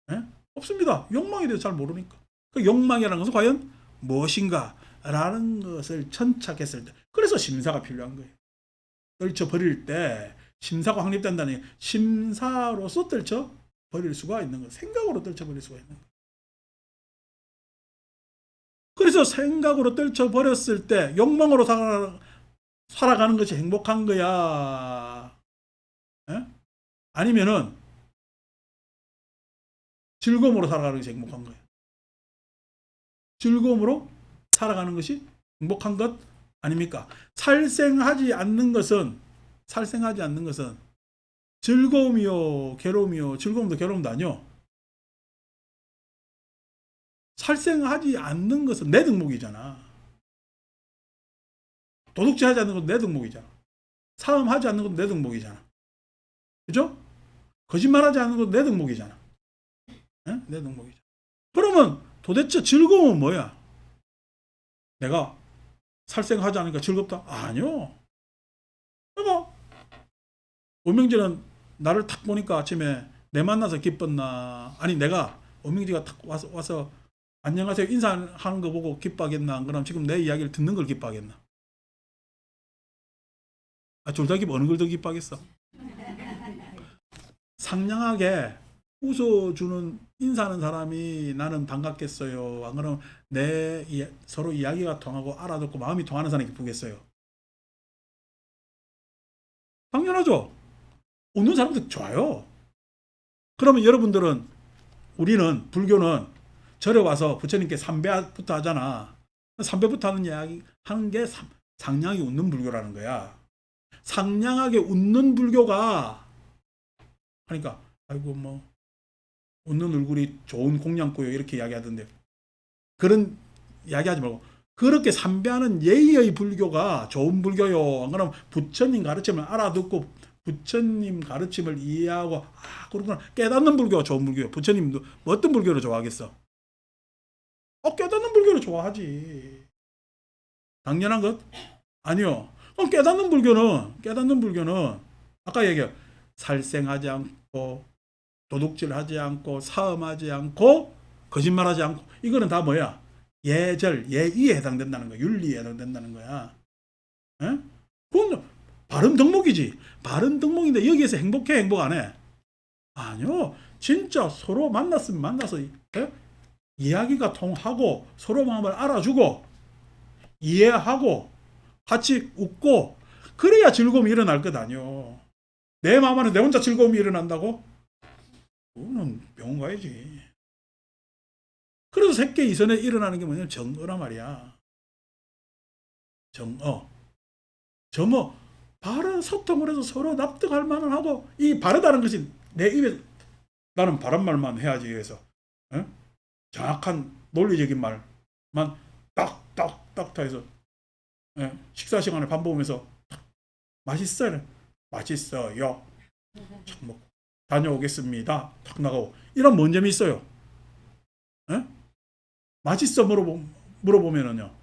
네? 없습니다. 욕망에 대해서 잘 모르니까. 그 욕망이라는 것은 과연 무엇인가 라는 것을 천착했을 때 그래서 심사가 필요한 거예요. 떨쳐버릴 때 심사가 확립된다는 게 심사로서 떨쳐버릴 수가 있는 거 생각으로 떨쳐버릴 수가 있는 거 그래서 생각으로 떨쳐버렸을 때 욕망으로 살아가는 것이 행복한 거야? 에? 아니면은 즐거움으로 살아가는 것이 행복한 거야? 즐거움으로 살아가는 것이 행복한 것 아닙니까? 살생하지 않는 것은 즐거움이요 괴로움이요 즐거움도 괴로움도 아니요. 살생하지 않는 것은 내 덕목이잖아. 도둑질하지 않는 것도 내 덕목이잖아. 사음하지 않는 것도 내 덕목이잖아. 그죠? 거짓말하지 않는 것도 내 덕목이잖아. 네? 내 덕목이잖아. 그러면 도대체 즐거움은 뭐야? 내가 살생하지 않으니까 즐겁다? 아니요. 내가 오명진은 나를 탁 보니까 아침에 내 만나서 기뻤나? 아니 내가 오명진가 탁 와서 안녕하세요 인사하는 거 보고 기뻐하겠나? 그럼 지금 내 이야기를 듣는 걸 기뻐하겠나? 둘 다 기뻐. 어느 걸 더 기뻐하겠어? 상냥하게 웃어주는 인사하는 사람이 나는 반갑겠어요. 안 그러면 서로 이야기가 통하고 알아듣고 마음이 통하는 사람이 기쁘겠어요. 당연하죠. 웃는 사람도 좋아요. 그러면 여러분들은 우리는 불교는 절에 와서 부처님께 삼배부터 하잖아. 삼배부터 하는 이야기 하는 게 상냥하게 웃는 불교라는 거야. 상냥하게 웃는 불교가 하니까 아이고 뭐 웃는 얼굴이 좋은 공양고요 이렇게 이야기하던데 그런 이야기하지 말고 그렇게 삼배하는 예의의 불교가 좋은 불교요. 안 그러면 부처님 가르침을 알아듣고 부처님 가르침을 이해하고 그렇구나 깨닫는 불교가 좋은 불교요. 부처님도 뭐 어떤 불교를 좋아하겠어? 깨닫는 불교를 좋아하지. 당연한 것? 아니요. 그럼 깨닫는 불교는 아까 얘기해 살생하지 않고 도둑질하지 않고 사음하지 않고 거짓말하지 않고 이거는 다 뭐야? 예절, 예의에 해당된다는 거야. 윤리에 해당된다는 거야. 에? 그건 바른 덕목이지. 바른 덕목인데 여기에서 행복해? 행복 안 해? 아니요. 진짜 서로 만났으면 만나서 이야기가 통하고 서로 마음을 알아주고 이해하고 같이 웃고 그래야 즐거움이 일어날 것 아니요. 내 마음 안에 내 혼자 즐거움이 일어난다고? 그거는 병원 가야지. 그래서 새끼 이전에 일어나는 게 뭐냐면 정어란 말이야. 정어. 바른 소통을 해서 서로 납득할 만은 하고 이 바르다는 것이 내 입에 나는 바른 말만 해야지 해서 정확한 논리적인 말만 딱딱딱 해서 식사 시간에 밥 먹으면서 맛있어요. 맛있어요. 탁 먹고 다녀오겠습니다. 탁 나가고 이런 뭔 점이 있어요? 맛있어 물어보면은요.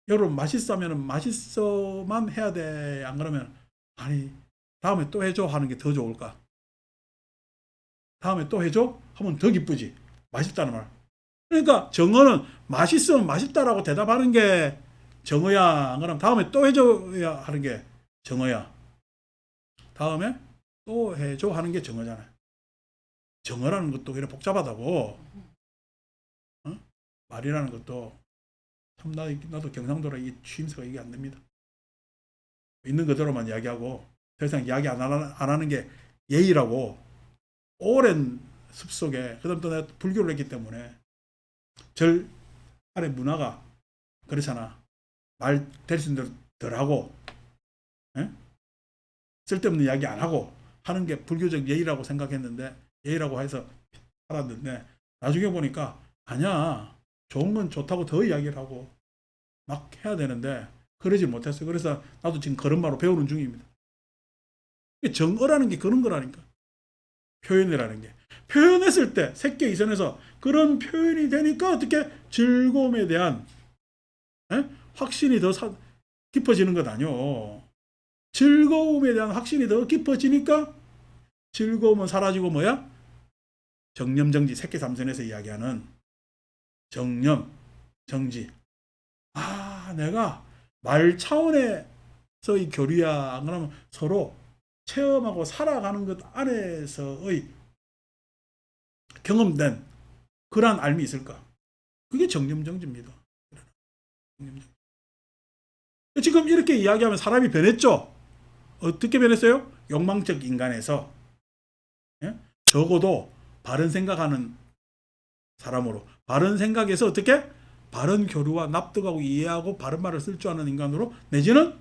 여러분 맛있으면은 맛있어만 해야 돼. 안 그러면 아니 다음에 또 해줘 하는 게 더 좋을까? 다음에 또 해줘? 하면 더 기쁘지. 맛있다는 말. 그러니까 정어는 맛있으면 맛있다라고 대답하는 게 정어야. 안 그러면 다음에 또 해줘야 하는 게 정어야. 다음에 또 해줘 하는 게 정어잖아요. 정어라는 것도 그래 복잡하다고. 어? 말이라는 것도 참 나도 경상도라 이 취임새가 이게 안 됩니다. 있는 그대로만 이야기하고 더 이상 이야기 안 하는 게 예의라고. 오랜 습속에 그다음 또 내가 불교를 했기 때문에 절 안에 문화가 그렇잖아. 말 대신 덜 하고 에? 쓸데없는 이야기 안 하고 하는 게 불교적 예의라고 생각했는데 예의라고 해서 살았는데 나중에 보니까 아니야. 좋은 건 좋다고 더 이야기를 하고 막 해야 되는데 그러지 못했어요. 그래서 나도 지금 걸음마로 배우는 중입니다. 정어라는 게 그런 거라니까. 표현이라는 게. 표현했을 때 색계 이선에서 그런 표현이 되니까 어떻게 즐거움에 대한 확신이 더 깊어지는 것 아니요. 즐거움에 대한 확신이 더 깊어지니까 즐거움은 사라지고 뭐야? 정념정지 색계삼선에서 이야기하는 정념, 정지. 아, 내가 말 차원에서 이 교류야. 안 그러면 서로 체험하고 살아가는 것 안에서의 경험된 그러한 알미 있을까? 그게 정념정지입니다. 지금 이렇게 이야기하면 사람이 변했죠? 어떻게 변했어요? 욕망적 인간에서 적어도 바른 생각하는 사람으로 바른 생각에서 어떻게? 바른 교류와 납득하고 이해하고 바른 말을 쓸 줄 아는 인간으로 내지는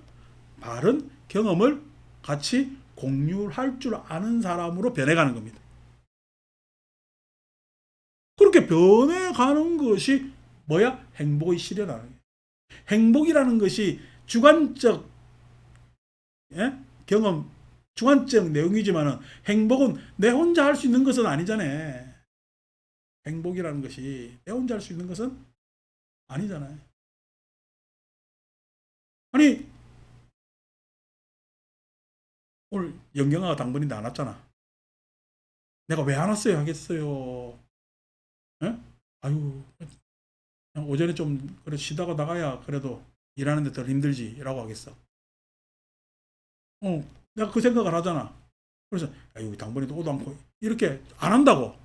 바른 경험을 같이 공유할 줄 아는 사람으로 변해가는 겁니다. 그렇게 변해가는 것이 뭐야? 행복의 실현하는 거예요. 행복이라는 것이 주관적 경험, 주관적 내용이지만 행복은 내 혼자 할 수 있는 것은 아니잖아요. 행복이라는 것이 내 혼자 할 수 있는 것은 아니잖아요. 아니 오늘 영경아가 당번인데 안 왔잖아. 내가 왜 안 왔어요 하겠어요. 에? 아유 오전에 좀 그래 쉬다가 나가야 그래도 일하는데 덜 힘들지라고 하겠어. 내가 그 생각을 하잖아. 그래서 아유 당번에도 오도 않고 이렇게 안 한다고.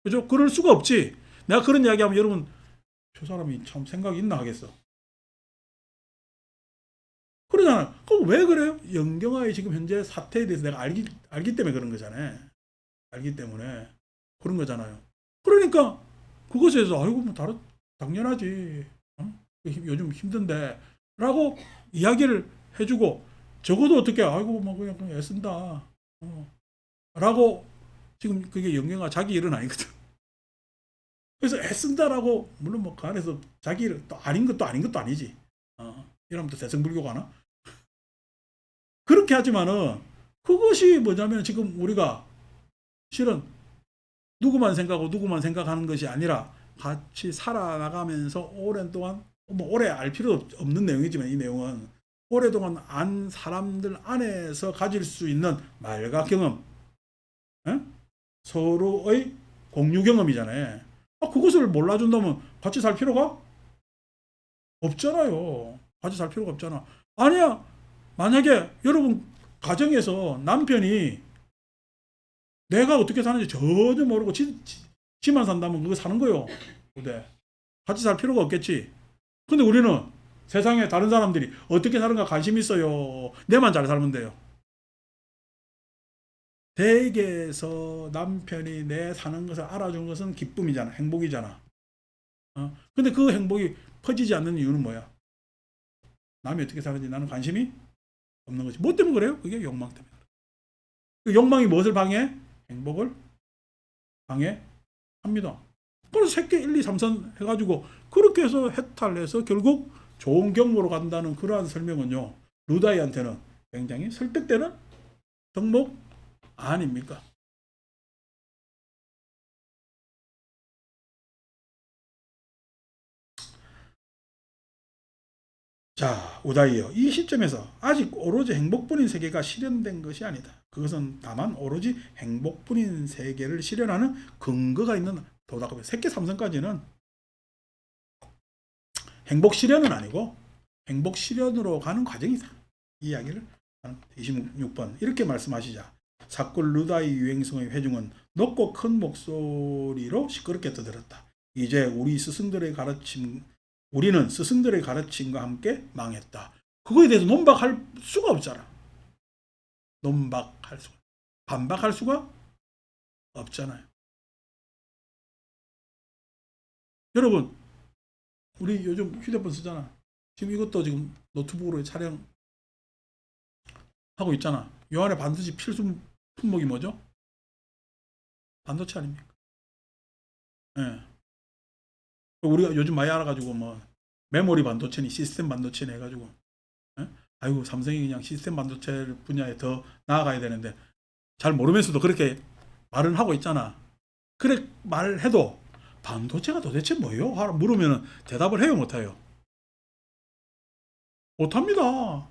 그죠? 그럴 수가 없지. 내가 그런 이야기하면 여러분 저 사람이 참 생각이 있나 하겠어. 그러잖아. 그럼 왜 그래요? 영경아의 지금 현재 사태에 대해서 내가 알기 때문에 그런 거잖아요. 알기 때문에 그런 거잖아요. 그러니까 그것에 대해서 아이고 뭐 당연하지. 어? 요즘 힘든데 라고 이야기를 해주고 적어도 어떻게 아이고 뭐 그냥 애쓴다. 라고 지금 그게 영경아 자기 일은 아니거든. 그래서 애쓴다라고 물론 뭐 그 안에서 자기 일 또 아닌 것도 아닌 것도 아니지. 이러면 또 대승불교가 나? 그렇게 하지만은 그것이 뭐냐면 지금 우리가 실은 누구만 생각하고 누구만 생각하는 것이 아니라 같이 살아나가면서 오랜 동안 뭐 오래 알 필요 없는 내용이지만 이 내용은 오랫동안 안 사람들 안에서 가질 수 있는 말과 경험, 에? 서로의 공유 경험이잖아요. 그것을 몰라준다면 같이 살 필요가 없잖아요. 같이 살 필요가 없잖아. 아니야. 만약에 여러분 가정에서 남편이 내가 어떻게 사는지 전혀 모르고 지만 산다면 그거 사는 거요. 근데 같이 살 필요가 없겠지. 근데 우리는 세상에 다른 사람들이 어떻게 사는가 관심 있어요. 내만 잘 살면 돼요. 댁에서 남편이 내 사는 것을 알아준 것은 기쁨이잖아. 행복이잖아. 근데 그 행복이 퍼지지 않는 이유는 뭐야? 남이 어떻게 사는지 나는 관심이 없는 거지. 뭐 때문에 그래요? 그게 욕망 때문에. 그 욕망이 무엇을 방해해? 행복을 방해합니다. 그래서 새끼 1, 2, 3선 해가지고 그렇게 해서 해탈해서 결국 좋은 경로로 간다는 그러한 설명은요. 루다이한테는 굉장히 설득되는 덕목 아닙니까? 자, 우다이여. 이 시점에서 아직 오로지 행복뿐인 세계가 실현된 것이 아니다. 그것은 다만 오로지 행복뿐인 세계를 실현하는 근거가 있는 도다가 세계 삼성까지는 행복 실현은 아니고 행복 실현으로 가는 과정이다. 이 이야기를 26번 이렇게 말씀하시자 사꾼 루다의 유행성의 회중은 높고 큰 목소리로 시끄럽게 떠들었다. 이제 우리는 스승들의 가르침과 함께 망했다. 그거에 대해서 논박할 수가 없잖아. 논박할 수가, 반박할 수가 없잖아요. 여러분, 우리 요즘 휴대폰 쓰잖아. 지금 이것도 지금 노트북으로 촬영하고 있잖아. 요 안에 반드시 필수 품목이 뭐죠? 반도체 아닙니까? 예. 우리가 요즘 많이 알아가지고 뭐 메모리 반도체니 시스템 반도체니 해가지고 예? 아이고 삼성이 그냥 시스템 반도체 분야에 더 나아가야 되는데 잘 모르면서도 그렇게 말은 하고 있잖아. 그래 말해도 반도체가 도대체 뭐예요? 물으면 대답을 해요 못해요? 못합니다.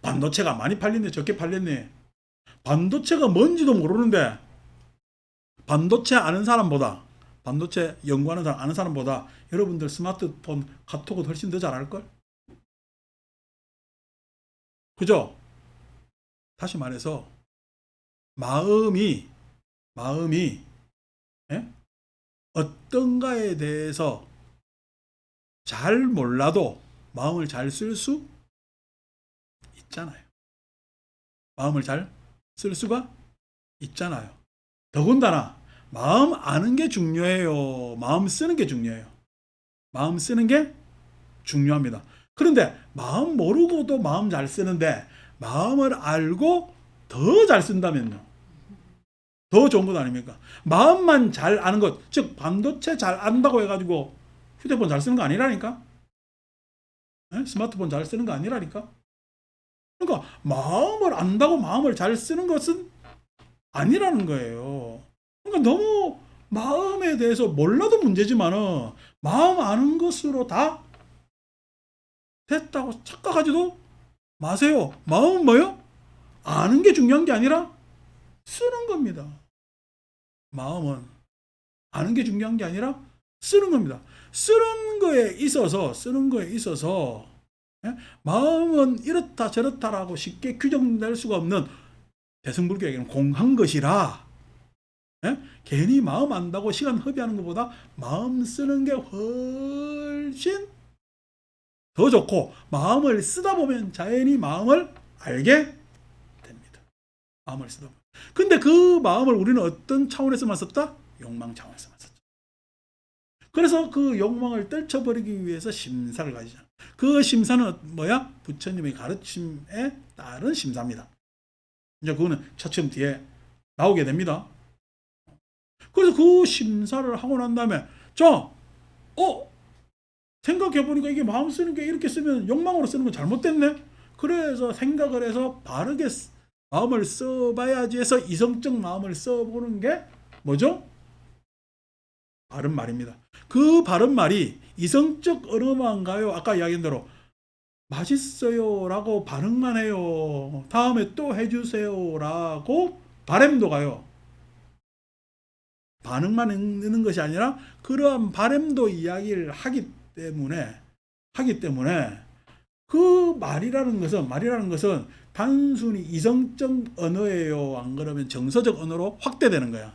반도체가 많이 팔렸네 적게 팔렸네. 반도체가 뭔지도 모르는데 반도체 아는 사람보다 반도체 연구하는 사람 아는 사람보다 여러분들 스마트폰 카톡은 훨씬 더 잘 알걸? 그죠? 다시 말해서 마음이 예? 어떤가에 대해서 잘 몰라도 마음을 잘 쓸 수 있잖아요. 마음을 잘 쓸 수가 있잖아요. 더군다나 마음 아는 게 중요해요. 마음 쓰는 게 중요해요. 마음 쓰는 게 중요합니다. 그런데 마음 모르고도 마음 잘 쓰는데 마음을 알고 더 잘 쓴다면요. 더 좋은 것 아닙니까? 마음만 잘 아는 것, 즉 반도체 잘 안다고 해가지고 휴대폰 잘 쓰는 거 아니라니까? 네? 스마트폰 잘 쓰는 거 아니라니까? 그러니까 마음을 안다고 마음을 잘 쓰는 것은 아니라는 거예요. 그러니까 너무 마음에 대해서 몰라도 문제지만은 마음 아는 것으로 다 됐다고 착각하지도 마세요. 마음은 뭐요? 아는 게 중요한 게 아니라 쓰는 겁니다. 마음은 아는 게 중요한 게 아니라 쓰는 겁니다. 쓰는 거에 있어서 예? 마음은 이렇다 저렇다라고 쉽게 규정될 수가 없는 대승불교에게는 공한 것이라 예? 괜히 마음 안다고 시간 허비하는 것보다 마음 쓰는 게 훨씬 더 좋고 마음을 쓰다 보면 자연히 마음을 알게 됩니다. 마음을 쓰다 보면. 근데 그 마음을 우리는 어떤 차원에서만 썼다? 욕망 차원에서만 썼죠. 그래서 그 욕망을 떨쳐버리기 위해서 심사를 가지죠. 그 심사는 뭐야? 부처님의 가르침에 따른 심사입니다. 이제 그거는 차츰 뒤에 나오게 됩니다. 그래서 그 심사를 하고 난 다음에 자, 생각해보니까 이게 마음 쓰는 게 이렇게 쓰면 욕망으로 쓰는 건 잘못됐네. 그래서 생각을 해서 바르게 마음을 써봐야지 해서 이성적 마음을 써보는 게 뭐죠? 바른 말입니다. 그 바른 말이 이성적 언어만가요? 아까 이야기한 대로 맛있어요 라고 반응만 해요. 다음에 또 해주세요 라고 바램도 가요. 반응만 있는 것이 아니라 그러한 바램도 이야기를 하기 때문에 그 말이라는 것은 단순히 이성적 언어예요. 안 그러면 정서적 언어로 확대되는 거야.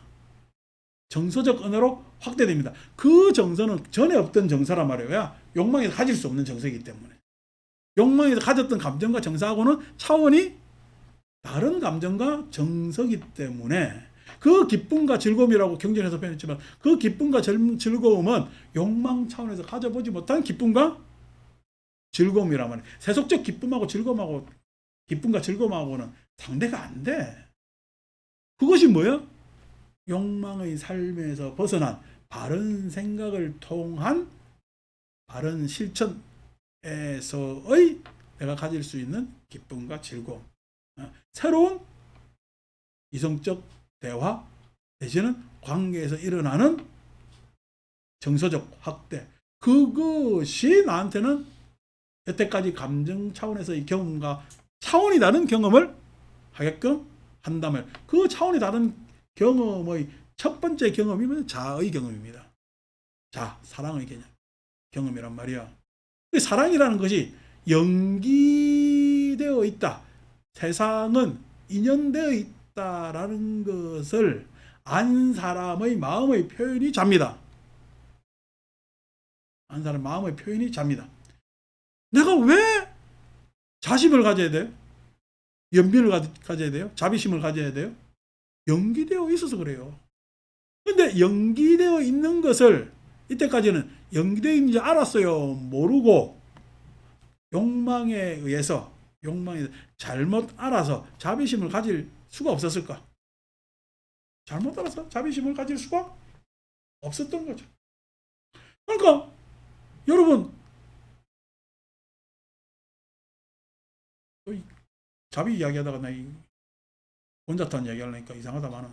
정서적 언어로 확대됩니다. 그 정서는 전에 없던 정서란 말이에요. 욕망에서 가질 수 없는 정서이기 때문에. 욕망에서 가졌던 감정과 정서하고는 차원이 다른 감정과 정서이기 때문에 그 기쁨과 즐거움이라고 경전에서 표현했지만 그 기쁨과 즐거움은 욕망 차원에서 가져보지 못한 기쁨과 즐거움이란 말이에요. 세속적 기쁨과 즐거움하고는 상대가 안 돼. 그것이 뭐야? 욕망의 삶에서 벗어난 바른 생각을 통한 바른 실천에서의 내가 가질 수 있는 기쁨과 즐거움. 새로운 이성적 대화 내지는 관계에서 일어나는 정서적 확대. 그것이 나한테는 여태까지 감정 차원에서의 경험과 차원이 다른 경험을 하게끔 한다면 그 차원이 다른 경험의 첫 번째 경험이면 자의 경험입니다. 자, 사랑의 경험이란 말이야. 사랑이라는 것이 연기되어 있다. 세상은 인연되어 있다라는 것을 안 사람의 마음의 표현이 잡니다. 안 사람 마음의 표현이 잡니다. 내가 왜 자심을 가져야 돼요? 연민을 가져야 돼요? 자비심을 가져야 돼요? 연기되어 있어서 그래요. 근데 연기되어 있는 것을 이때까지는 연기되어 있는지 알았어요. 모르고 욕망에 의해서 잘못 알아서 자비심을 가질 수가 없었을까? 잘못 알아서 자비심을 가질 수가 없었던 거죠. 그러니까 여러분 자비 이야기하다가 나 원자탄 이야기하려니까 이상하다마는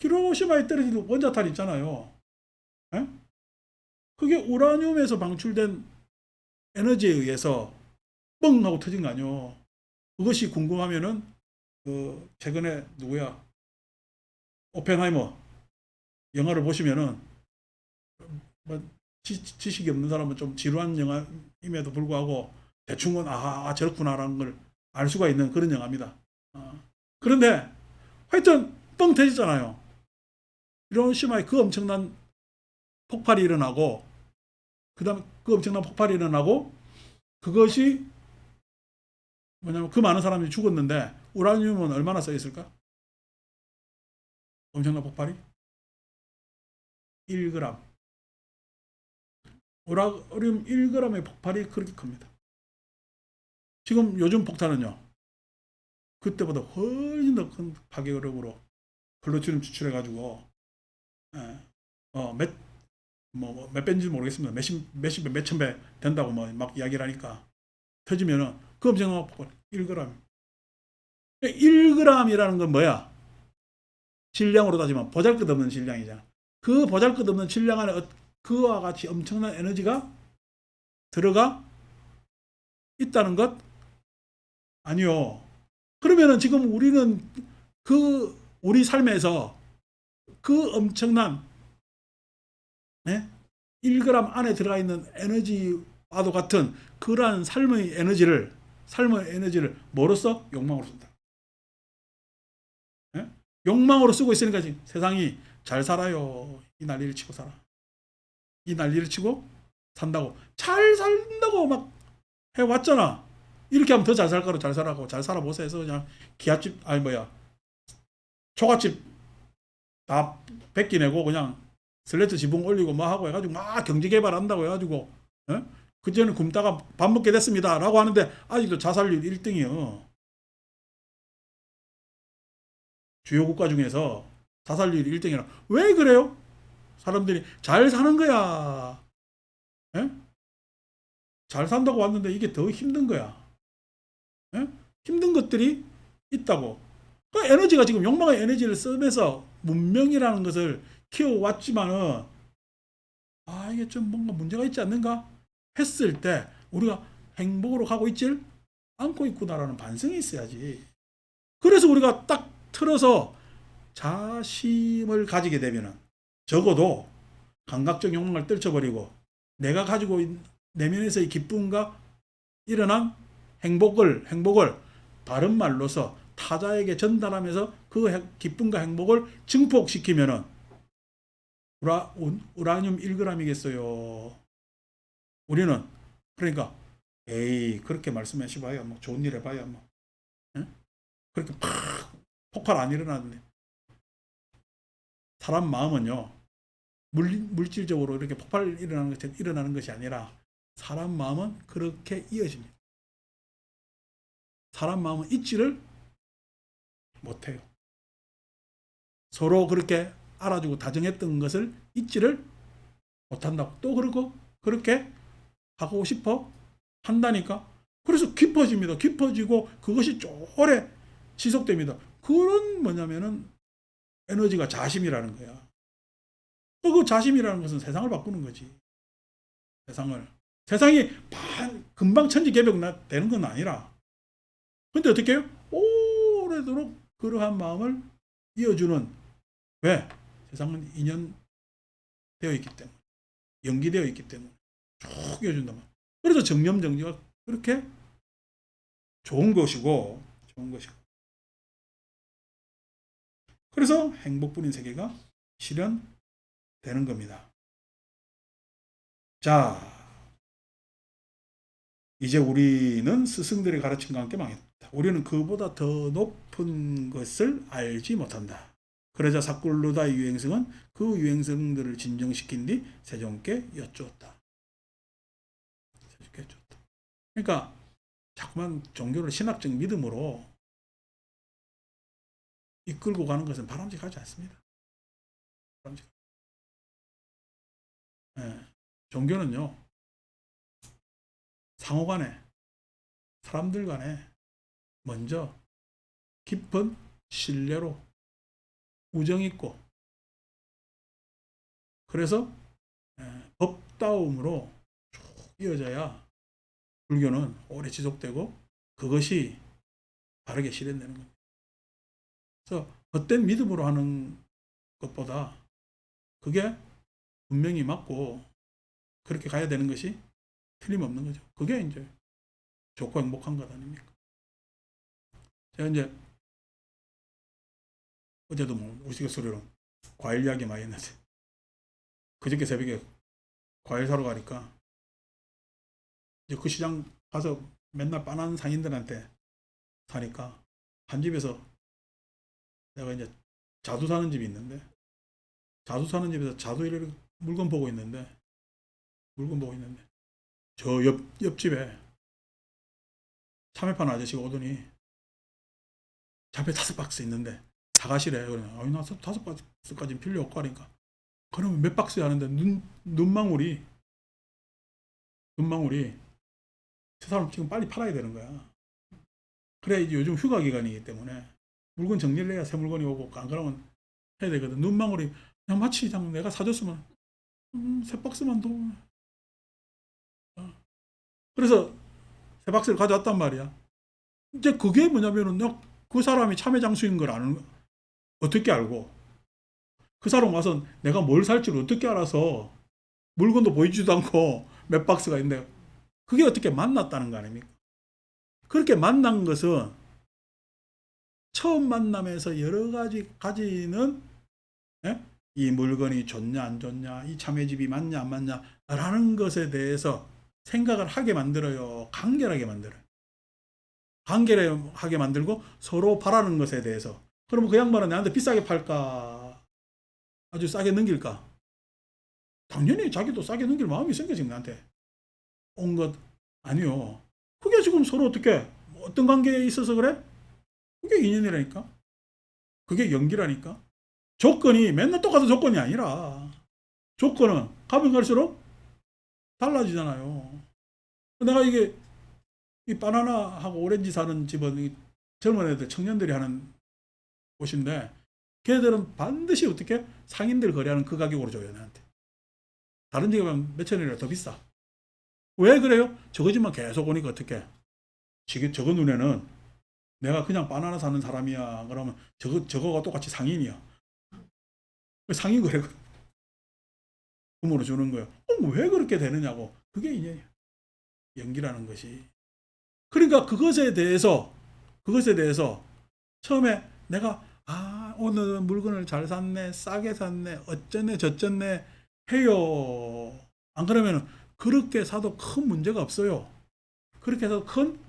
히로시마에 떨어진 원자탄 있잖아요. 에? 그게 우라늄에서 방출된 에너지에 의해서 뻥 하고 터진 거 아니요. 그것이 궁금하면은 그 최근에 누구야 오펜하이머 영화를 보시면은 뭐 지식이 없는 사람은 좀 지루한 영화임에도 불구하고 대충은 저렇구나라는 걸 알 수가 있는 그런 영화입니다. 그런데 하여튼 뻥 터지잖아요. 히로시마에 그 엄청난 폭발이 일어나고 그다음 그 엄청난 폭발이 일어나고 그것이 뭐냐면 그 많은 사람이 죽었는데 우라늄은 얼마나 써 있을까? 엄청난 폭발이 1g. 우라늄 1g의 폭발이 그렇게 큽니다. 지금 요즘 폭탄은요. 그때보다 훨씬 더 큰 파괴력으로 플루토늄 추출해가지고 몇 배인지 모르겠습니다. 몇십 배, 몇천 배 된다고 막 이야기를 하니까 터지면은 그 엄청난 폭발 1g. 1g이라는 건 뭐야? 질량으로 따지면 보잘것없는 질량이잖아. 그 보잘것없는 질량 안에 그와 같이 엄청난 에너지가 들어가 있다는 것? 아니요. 그러면은 지금 우리는 우리 삶에서 그 엄청난 1g 안에 들어가 있는 에너지와도 같은 그러한 삶의 에너지를 뭐로써? 욕망으로 쓴다. 욕망으로 쓰고 있으니까 지금 세상이 잘 살아요. 이 난리를 치고 살아. 이 난리를 치고 산다고. 잘 산다고 막 해왔잖아. 이렇게 하면 더 잘 살 거로 잘 살아고 잘 살아보세요 해서 그냥 기아집 초가집 다 뺏기 내고 그냥 슬래트 지붕 올리고 뭐 하고 해가지고 막 경제 개발한다고 해가지고 그전에 굶다가 밥 먹게 됐습니다 라고 하는데 아직도 자살률 1등이요. 주요 국가 중에서 자살률 1등이라. 왜 그래요? 사람들이 잘 사는 거야. 에? 잘 산다고 왔는데 이게 더 힘든 거야. 에? 힘든 것들이 있다고. 그 에너지가 지금 욕망의 에너지를 쓰면서 문명이라는 것을 키워왔지만은 이게 좀 뭔가 문제가 있지 않는가 했을 때 우리가 행복으로 가고 있질 않고 있구나라는 반성이 있어야지. 그래서 우리가 딱 틀어서 자심을 가지게 되면은 적어도 감각적 욕망을 떨쳐버리고 내가 가지고 있는 내면에서의 기쁨과 일어난 행복을 바른 말로서 타자에게 전달하면서 그 기쁨과 행복을 증폭시키면은 우라늄 1g이겠어요. 우리는 그러니까 그렇게 말씀하셔봐야 뭐 좋은 일 해봐야 뭐 그렇게 팍 폭발 안 일어나는데 사람 마음은요 물질적으로 이렇게 폭발 일어나는 것이 아니라 사람 마음은 그렇게 이어집니다. 사람 마음은 잊지를 못해요. 서로 그렇게 알아주고 다정했던 것을 잊지를 못한다고. 또 그렇게 하고 싶어 한다니까. 그래서 깊어집니다. 깊어지고 그것이 오래 지속됩니다. 그런 뭐냐면은 에너지가 자심이라는 거야. 또 그 자심이라는 것은 세상을 바꾸는 거지. 세상을. 세상이 금방 천지개벽 되는 건 아니라. 근데 어떻게 해요? 오래도록 그러한 마음을 이어주는, 왜? 세상은 인연되어 있기 때문에, 연기되어 있기 때문에 쭉 이어준단 말이에요. 그래서 정념정리가 그렇게 좋은 것이고, 좋은 것이고. 그래서 행복뿐인 세계가 실현되는 겁니다. 자, 이제 우리는 스승들의 가르침과 함께 망했다. 우리는 그보다 더 높은 것을 알지 못한다. 그러자 사꿀루다의 유행성은 그 유행성들을 진정시킨 뒤 세종께 여쭈었다. 세종께 여쭈었다. 그러니까 자꾸만 종교를 신학적 믿음으로 이끌고 가는 것은 바람직하지 않습니다. 바람직. 예, 종교는요, 상호간에, 사람들 간에 먼저 깊은 신뢰로 우정 있고, 그래서 법다움으로 쭉 이어져야 불교는 오래 지속되고 그것이 바르게 실현되는 겁니다. 그래서 헛된 믿음으로 하는 것보다 그게 분명히 맞고 그렇게 가야 되는 것이 틀림없는 거죠. 그게 이제 좋고 행복한 것 아닙니까? 제가 이제 어제도 뭐 우스갯소리로 과일 이야기 많이 했는데, 그저께 새벽에 과일 사러 가니까 이제 그 시장 가서 맨날 빤한 상인들한테 사니까 한 집에서, 내가 이제 자두 사는 집이 있는데, 자두 사는 집에서 자두 이렇게 물건 보고 있는데 저 옆집에 참외 파는 아저씨가 오더니 참외 5박스 있는데 사가시래. 그래. 아니, 나 5박스까지는 필요 없고 하니까. 그러면 몇 박스 하는데 눈망울이 저 사람 지금 빨리 팔아야 되는 거야. 그래, 이제 요즘 휴가 기간이기 때문에 물건 정리를 해야 새 물건이 오고, 안 그러면 해야 되거든. 눈망울이 그냥 마치 그냥 내가 사줬으면 3박스만 더. 그래서 3박스를 가져왔단 말이야. 이제 그게 뭐냐면은 그 사람이 참외 장수인 걸 아는, 어떻게 알고, 그 사람 와서 내가 뭘 살지를 어떻게 알아서, 물건도 보이지도 않고 몇 박스가 있는데, 그게 어떻게 만났다는 거 아닙니까? 그렇게 만난 것은 처음 만남에서 여러 가지 가지는, 예? 이 물건이 좋냐 안 좋냐, 이 참외집이 맞냐 안 맞냐 라는 것에 대해서 생각을 하게 만들어요. 간결하게 만들어요. 간결하게 만들고 서로 바라는 것에 대해서. 그러면 그 양반은 내한테 비싸게 팔까, 아주 싸게 넘길까? 당연히 자기도 싸게 넘길 마음이 생겨. 지금 나한테 온 것 아니요. 그게 지금 서로 어떻게, 어떤 관계에 있어서 그래? 그게 인연이라니까. 그게 연기라니까. 조건이 맨날 똑같은 조건이 아니라, 조건은 가면 갈수록 달라지잖아요. 내가 이게 이 바나나하고 오렌지 사는 집은 젊은 애들, 청년들이 하는 곳인데, 걔들은 반드시 어떻게 상인들 거래하는 그 가격으로 줘요, 나한테. 다른 집에 가면 몇천 원이라 더 비싸. 왜 그래요? 저거 집만 계속 오니까 어떻게, 저거 눈에는 내가 그냥 바나나 사는 사람이야. 그러면 저거가 똑같이 상인이야. 상인 거래 금으로 주는 거예요. 왜 그렇게 되느냐고. 그게 이제 연기라는 것이. 그러니까 그것에 대해서 처음에 내가, 오늘은 물건을 잘 샀네, 싸게 샀네, 어쩌네 저쩌네 해요. 안 그러면 그렇게 사도 큰 문제가 없어요. 그렇게 해서 큰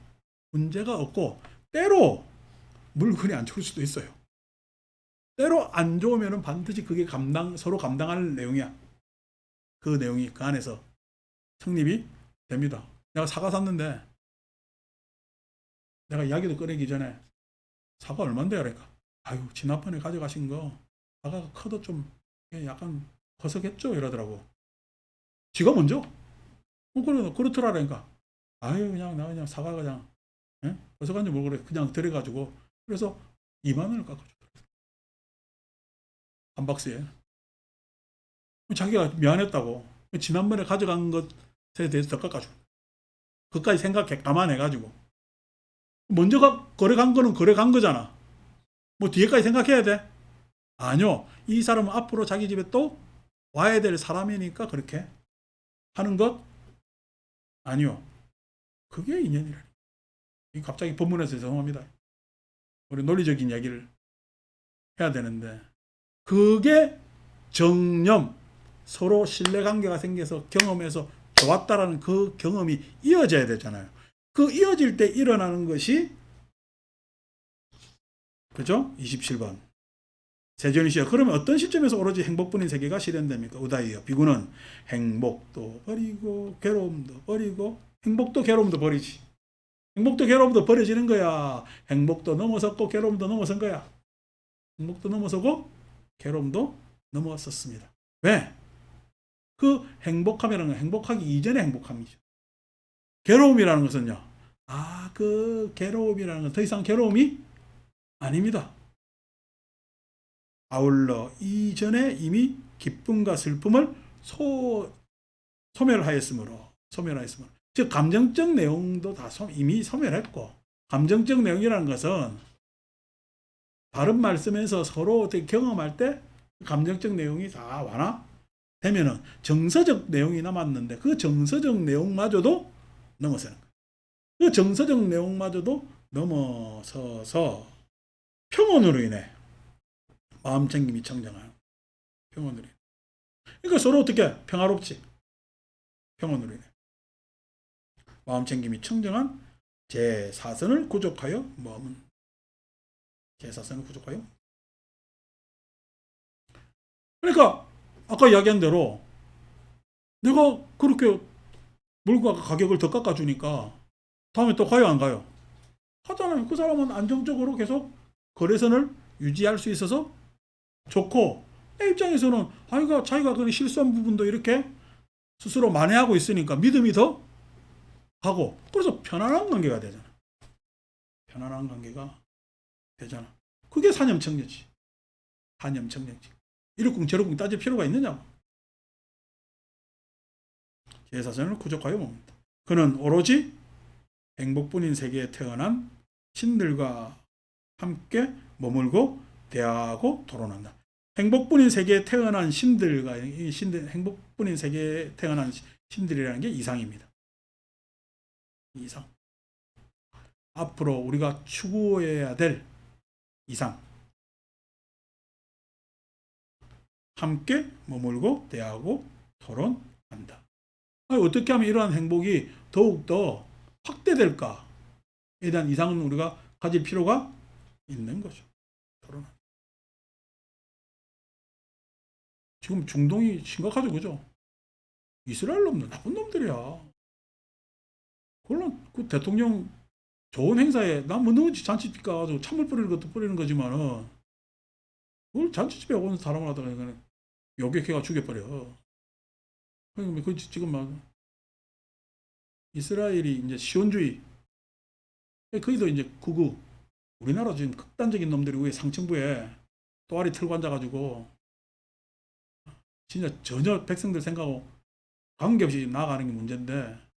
문제가 없고, 때로 물건이 안 좋을 수도 있어요. 때로 안 좋으면 반드시 그게 서로 감당할 내용이야. 그 내용이 그 안에서 성립이 됩니다. 내가 사과 샀는데, 내가 이야기도 꺼내기 전에 사과 얼만데 그러니까, 아유, 지난번에 가져가신 거 사과가 커도 좀 약간 허석했죠 이러더라고. 지가 먼저. 그렇더라니까. 아유, 나 그냥 사과 그냥, 허석한지 모르고 그냥 들여가지고, 그래서 2만 원을 깎아주더라고, 한 박스에. 자기가 미안했다고. 지난번에 가져간 것 대해서 더 깎아줘. 그까지 감안해가지고. 먼저 거래 간 거는 거래 간 거잖아. 뭐 뒤에까지 생각해야 돼? 아니요. 이 사람은 앞으로 자기 집에 또 와야 될 사람이니까 그렇게 하는 것? 아니요. 그게 인연이라. 갑자기 법문에서 죄송합니다. 우리 논리적인 이야기를 해야 되는데 그게 정념, 서로 신뢰관계가 생겨서 경험해서 좋았다라는 그 경험이 이어져야 되잖아요. 그 이어질 때 일어나는 것이 그죠? 27번. 세존이 씨야. 그러면 어떤 시점에서 오로지 행복뿐인 세계가 실현됩니까? 우다이요. 비구는 행복도 버리고 괴로움도 버리고 행복도 괴로움도 버리지. 행복도 괴로움도 버려지는 거야. 행복도 넘어섰고 괴로움도 넘어선 거야. 행복도 넘어서고 괴로움도 넘어섰습니다. 왜? 그 행복함이라는 건 행복하기 이전의 행복함이죠. 괴로움이라는 것은요. 그 괴로움이라는 건 더 이상 괴로움이 아닙니다. 아울러 이전에 이미 기쁨과 슬픔을 소멸하였으므로 즉 감정적 내용도 다 이미 소멸했고 감정적 내용이라는 것은 다른 말씀에서 서로 어떻게 경험할 때 감정적 내용이 다 완화되면은 정서적 내용이 남았는데 그 정서적 내용마저도 넘어서는 거예요. 그 정서적 내용마저도 넘어서서 평온으로 인해 마음 챙김이 청정하는 평온으로 인해. 그러니까 서로 어떻게 평화롭지. 평온으로 인해 마음 챙김이 청정한 제4선을 구족하여 머문. 제4선을 구족하여. 그러니까 아까 이야기한 대로 내가 그렇게 물가 가격을 더 깎아주니까 다음에 또 가요 안 가요? 하잖아요. 그 사람은 안정적으로 계속 거래선을 유지할 수 있어서 좋고 내 입장에서는 자기가 그 실수한 부분도 이렇게 스스로 만회하고 있으니까 믿음이 더 가고 그래서 편안한 관계가 되잖아. 편안한 관계가 되잖아. 그게 사념청려지. 사념청려지. 이러쿵 저러쿵 따질 필요가 있느냐고. 제사선을 구족하여 봅니다. 그는 오로지 행복뿐인 세계에 태어난 신들과 함께 머물고 대화하고 토론한다. 행복뿐인 세계에 태어난 신들과 행복뿐인 세계에 태어난 신들이라는 게 이상입니다. 이상. 앞으로 우리가 추구해야 될 이상. 함께 머물고 대화하고 토론한다. 어떻게 하면 이러한 행복이 더욱더 확대될까에 대한 이상은 우리가 가질 필요가 있는 거죠. 토론한다. 지금 중동이 심각하죠, 그죠? 이스라엘 놈들 나쁜 놈들이야. 물론 그 대통령 좋은 행사에 뭐 누군지 잔치집 가가지고 찬물 뿌리는 것도 뿌리는 거지만은 그걸 잔치집에 온 사람을 하다가 그냥 요격해가 죽여버려. 그러니까 그 지금 막 이스라엘이 이제 시온주의 거기도 이제 극우 우리나라 지금 극단적인 놈들이 왜 상층부에 또아리 틀고 앉아가지고 진짜 전혀 백성들 생각하고 관계없이 나아가는 게 문제인데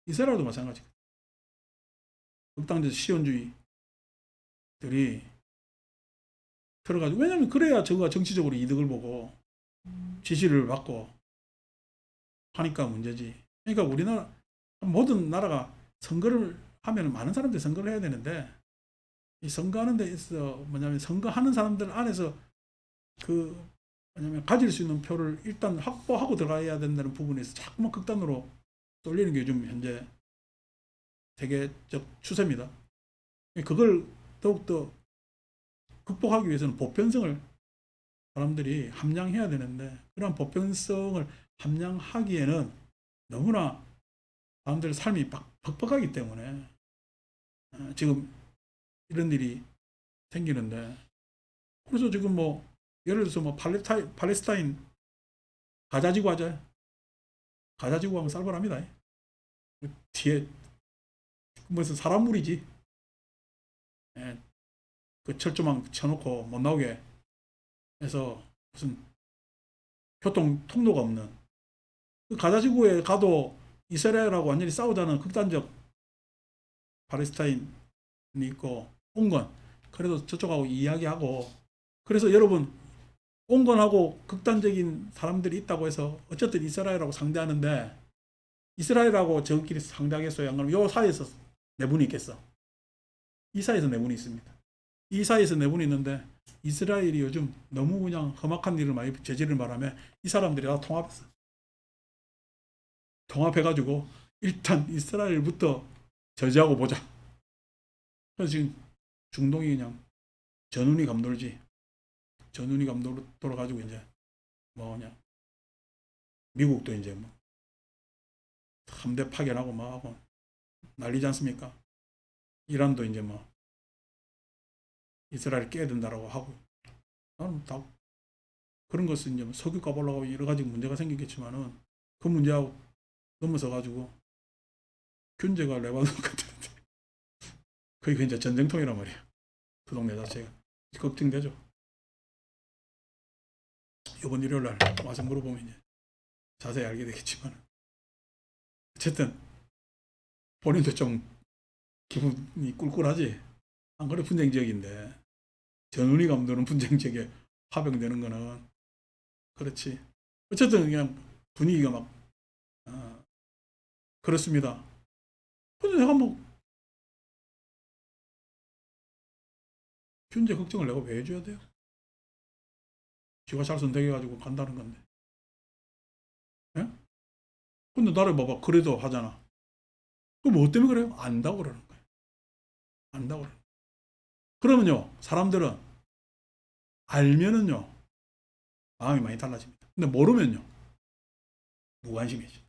이스라엘도 마찬가지. 극단적 시온주의들이 들어가지고 왜냐면 그래야 저가 정치적으로 이득을 보고 지지를 받고 하니까 문제지. 그러니까 우리나라 모든 나라가 선거를 하면 많은 사람들이 선거를 해야 되는데 이 선거하는 데 있어 뭐냐면 선거하는 사람들 안에서 뭐냐면 가질 수 있는 표를 일단 확보하고 들어가야 된다는 부분에서 자꾸만 극단으로 쏠리는 게 요즘 현재 세계적 추세입니다. 그걸 더욱더 극복하기 위해서는 보편성을 사람들이 함양해야 되는데 그런 보편성을 함양하기에는 너무나 사람들의 삶이 벅벅하기 때문에 지금 이런 일이 생기는데 그래서 지금 뭐 예를 들어서 뭐 팔레스타인 가자지구 하자. 가자지구 하면 살벌합니다. 뒤에 무슨 사람 무리지. 그 철조망 쳐놓고 못 나오게 해서 무슨 교통 통로가 없는 그 가자지구에 가도 이스라엘하고 완전히 싸우자는 극단적 팔레스타인이 있고 온건 그래도 저쪽하고 이야기하고 그래서 여러분 온건하고 극단적인 사람들이 있다고 해서 어쨌든 이스라엘하고 상대하는데 이스라엘하고 저끼리 상대하겠어요? 안 그러면 요 사이에서 내분이 있겠어. 이 사이에서 내분이 있습니다. 이 사이에서 내분이 있는데 이스라엘이 요즘 너무 그냥 험악한 일을 많이 저지를 바람에 이 사람들이 다 통합했어. 통합해가지고 일단 이스라엘부터 저지하고 보자. 그래서 지금 중동이 그냥 전운이 감돌지. 전운이 감돌아가지고 이제 뭐냐 미국도 이제 뭐 함대 파견하고 뭐 하고 난리지 않습니까? 이란도 이제 뭐 이스라엘 깨야 된다라고 하고 나는 다 그런 것은 이제 뭐 석유 값 올라가고 여러 가지 문제가 생기겠지만은 그 문제하고 넘어서 가지고 균제가 레바논 같은데 그게 이제 전쟁통이란 말이야. 그 동네 자체가 걱정되죠. 이번 일요일 날 와서 물어보면 이제 자세히 알게 되겠지만 어쨌든 본인도 좀 기분이 꿀꿀하지. 안 그래 분쟁 지역인데 전운이 감도는 분쟁 지역에 파병되는 거는 그렇지. 어쨌든 그냥 분위기가 막 그렇습니다. 근데 내가 뭐 균제 걱정을 내가 왜 해줘야 돼요? 지가 잘 선택해가지고 간다는 건데. 예? 근데 나를 봐봐 그래도 하잖아. 그럼 뭐 때문에 그래요? 안다고 그러는 거예요. 안다고 그러는 거예요. 그러면요 사람들은 알면은요 마음이 많이 달라집니다. 근데 모르면요 무관심해져.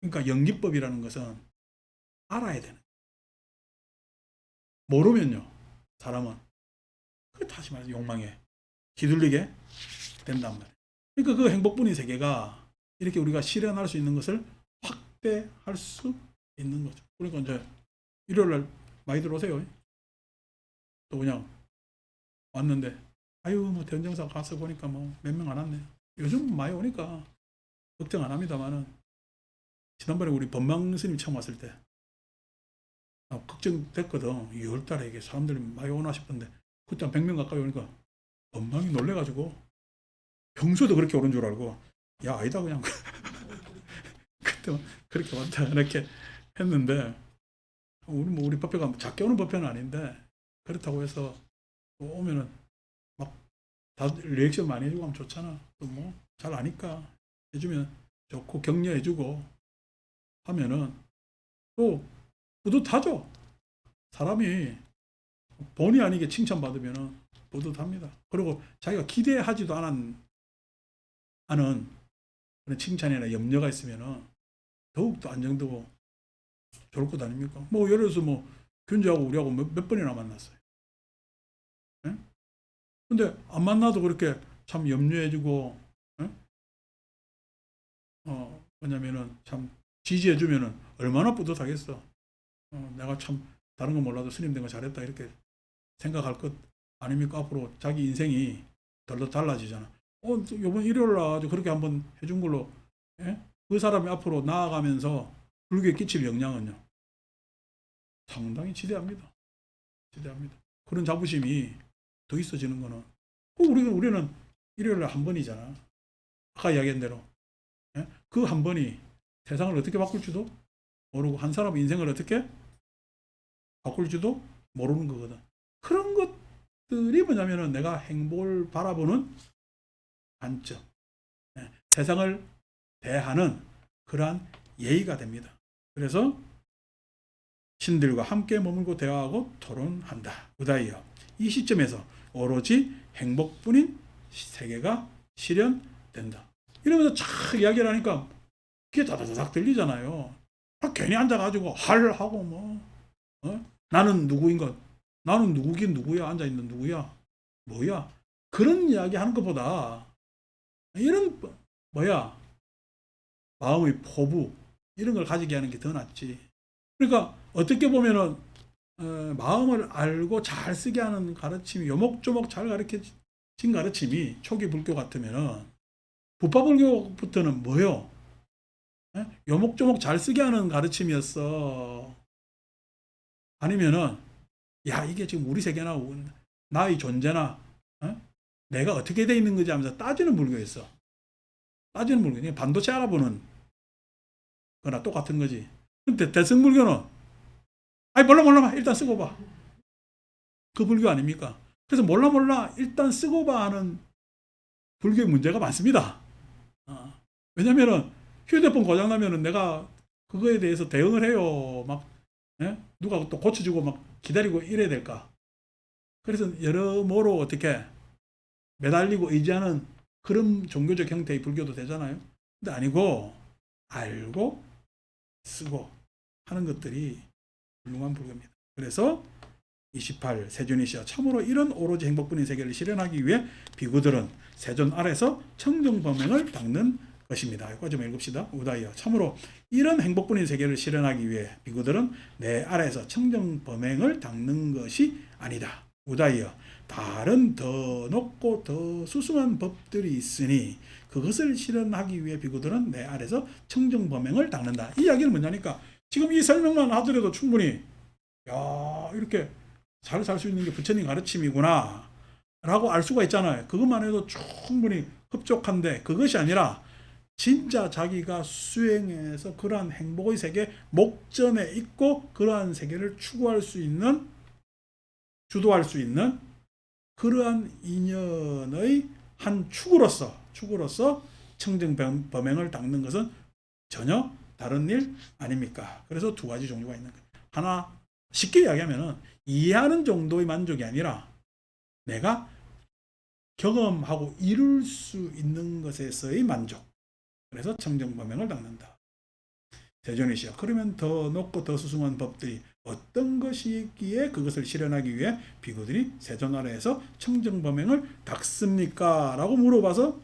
그러니까 연기법이라는 것은 알아야 되는. 모르면요 사람은 그 다시 말해서 욕망에 휘둘리게 된단 말이에요. 그러니까 그 행복분의 세계가 이렇게 우리가 실현할 수 있는 것을 확대할 수 있는 거죠. 그러니까 이제 일요일 날 많이 들어오세요. 또 그냥 왔는데 아유 뭐 대전정사 가서 보니까 뭐 몇 명 안 왔네. 요즘 많이 오니까 걱정 안 합니다만은 지난번에 우리 법망 스님 처음 왔을 때 걱정됐거든. 2월 달에 이게 사람들이 많이 오나 싶은데 그때 한 100명 가까이 오니까 법망이 놀래가지고 평소에도 그렇게 오는 줄 알고 야 아니다 그냥 그때 그렇게 왔다 이렇게 했는데 우리 법회가 작게 오는 법회는 아닌데 그렇다고 해서 오면은 막 다들 리액션 많이 해주고 하면 좋잖아. 또 뭐 잘 아니까 해주면 좋고 격려해주고 하면은 또 뿌듯하죠. 사람이 본의 아니게 칭찬받으면은 뿌듯합니다. 그리고 자기가 기대하지도 않은 그런 칭찬이나 염려가 있으면은 더욱더 안정되고 좋을 것 아닙니까? 뭐 예를 들어서 뭐 균주하고 우리하고 몇 번이나 만났어요. 예? 근데 안 만나도 그렇게 참 염려해주고 예? 뭐냐면은 참 지지해주면은 얼마나 뿌듯하겠어. 내가 참 다른 건 몰라도 스님 된 거 잘했다 이렇게 생각할 것 아닙니까? 앞으로 자기 인생이 덜더 달라지잖아. 이번 일요일 날 그렇게 한번 해준 걸로 예? 그 사람이 앞으로 나아가면서 불교에 끼칠 영향은요 상당히 지대합니다. 지대합니다. 그런 자부심이 더 있어지는 거는 우리는 일요일 날 한 번이잖아. 아까 이야기한 대로 예? 그 한 번이 세상을 어떻게 바꿀지도 모르고 한 사람의 인생을 어떻게 바꿀지도 모르는 거거든. 그런 것들이 뭐냐면은 내가 행복을 바라보는 관점, 예, 세상을 대하는 그러한 예의가 됩니다. 그래서 신들과 함께 머물고 대화하고 토론한다. 부다이어. 이 시점에서 오로지 행복뿐인 세계가 실현된다. 이러면서 촥 이야기를 하니까 그게 다다다닥 들리잖아요. 괜히 앉아가지고 할 하고 뭐 나는 누구인가? 나는 누구긴 누구야? 앉아있는 누구야? 뭐야? 그런 이야기 하는 것보다 이런 뭐야? 마음의 포부 이런 걸 가지게 하는 게 더 낫지. 그러니까 어떻게 보면은 마음을 알고 잘 쓰게 하는 가르침이 요목조목 잘 가르쳐진 가르침이 초기 불교 같으면은 부파불교부터는 뭐요? 요목조목 잘 쓰게 하는 가르침이었어. 아니면은 야 이게 지금 우리 세계나 나의 존재나 내가 어떻게 돼 있는 거지 하면서 따지는 불교였어. 따지는 불교. 반도체 알아보는 거나 똑같은 거지. 근데 대승불교는 아니 몰라 일단 쓰고 봐. 그 불교 아닙니까? 그래서 몰라 일단 쓰고 봐 하는 불교의 문제가 많습니다. 왜냐면은 휴대폰 고장나면은 내가 그거에 대해서 대응을 해요. 막 누가 또 고쳐주고 막 기다리고 이래야 될까? 그래서 여러모로 어떻게 매달리고 의지하는 그런 종교적 형태의 불교도 되잖아요. 근데 아니고 알고 쓰고 하는 것들이 훌륭한 불교입니다. 그래서 28 세존이시여 참으로 이런 오로지 행복뿐인 세계를 실현하기 위해 비구들은 세존 아래서 청정범행을 닦는 것입니다. 여기까지 좀 읽읍시다. 우다이여 참으로 이런 행복뿐인 세계를 실현하기 위해 비구들은 내 아래에서 청정범행을 닦는 것이 아니다. 우다이여 다른 더 높고 더 수승한 법들이 있으니 그것을 실현하기 위해 비구들은 내 아래에서 청정범행을 닦는다. 이 이야기는 뭐냐니까 지금 이 설명만 하더라도 충분히 야 이렇게 잘 살 수 있는 게 부처님 가르침이구나 라고 알 수가 있잖아요. 그것만 해도 충분히 흡족한데 그것이 아니라 진짜 자기가 수행해서 그러한 행복의 세계 목전에 있고 그러한 세계를 추구할 수 있는 주도할 수 있는 그러한 인연의 한 축으로서 청정범행을 닦는 것은 전혀 다른 일 아닙니까? 그래서 두 가지 종류가 있는 거예요. 하나 쉽게 이야기하면 이해하는 정도의 만족이 아니라 내가 경험하고 이룰 수 있는 것에서의 만족. 그래서 청정범행을 닦는다. 세존이시여 그러면 더 높고 더 수승한 법들이 어떤 것이기에 그것을 실현하기 위해 비구들이 세존 아래에서 청정범행을 닦습니까? 라고 물어봐서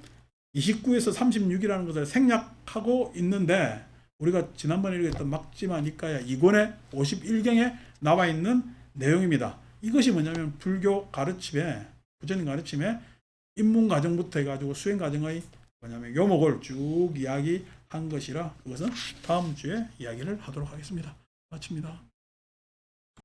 29에서 36이라는 것을 생략하고 있는데 우리가 지난번에 읽었던 막지마 니까야 2권의 51경에 나와 있는 내용입니다. 이것이 뭐냐면 불교 가르침에 부처님 가르침에 입문 과정부터 해가지고 수행 과정의 뭐냐면 요목을 쭉 이야기한 것이라 그것은 다음 주에 이야기를 하도록 하겠습니다. 마칩니다.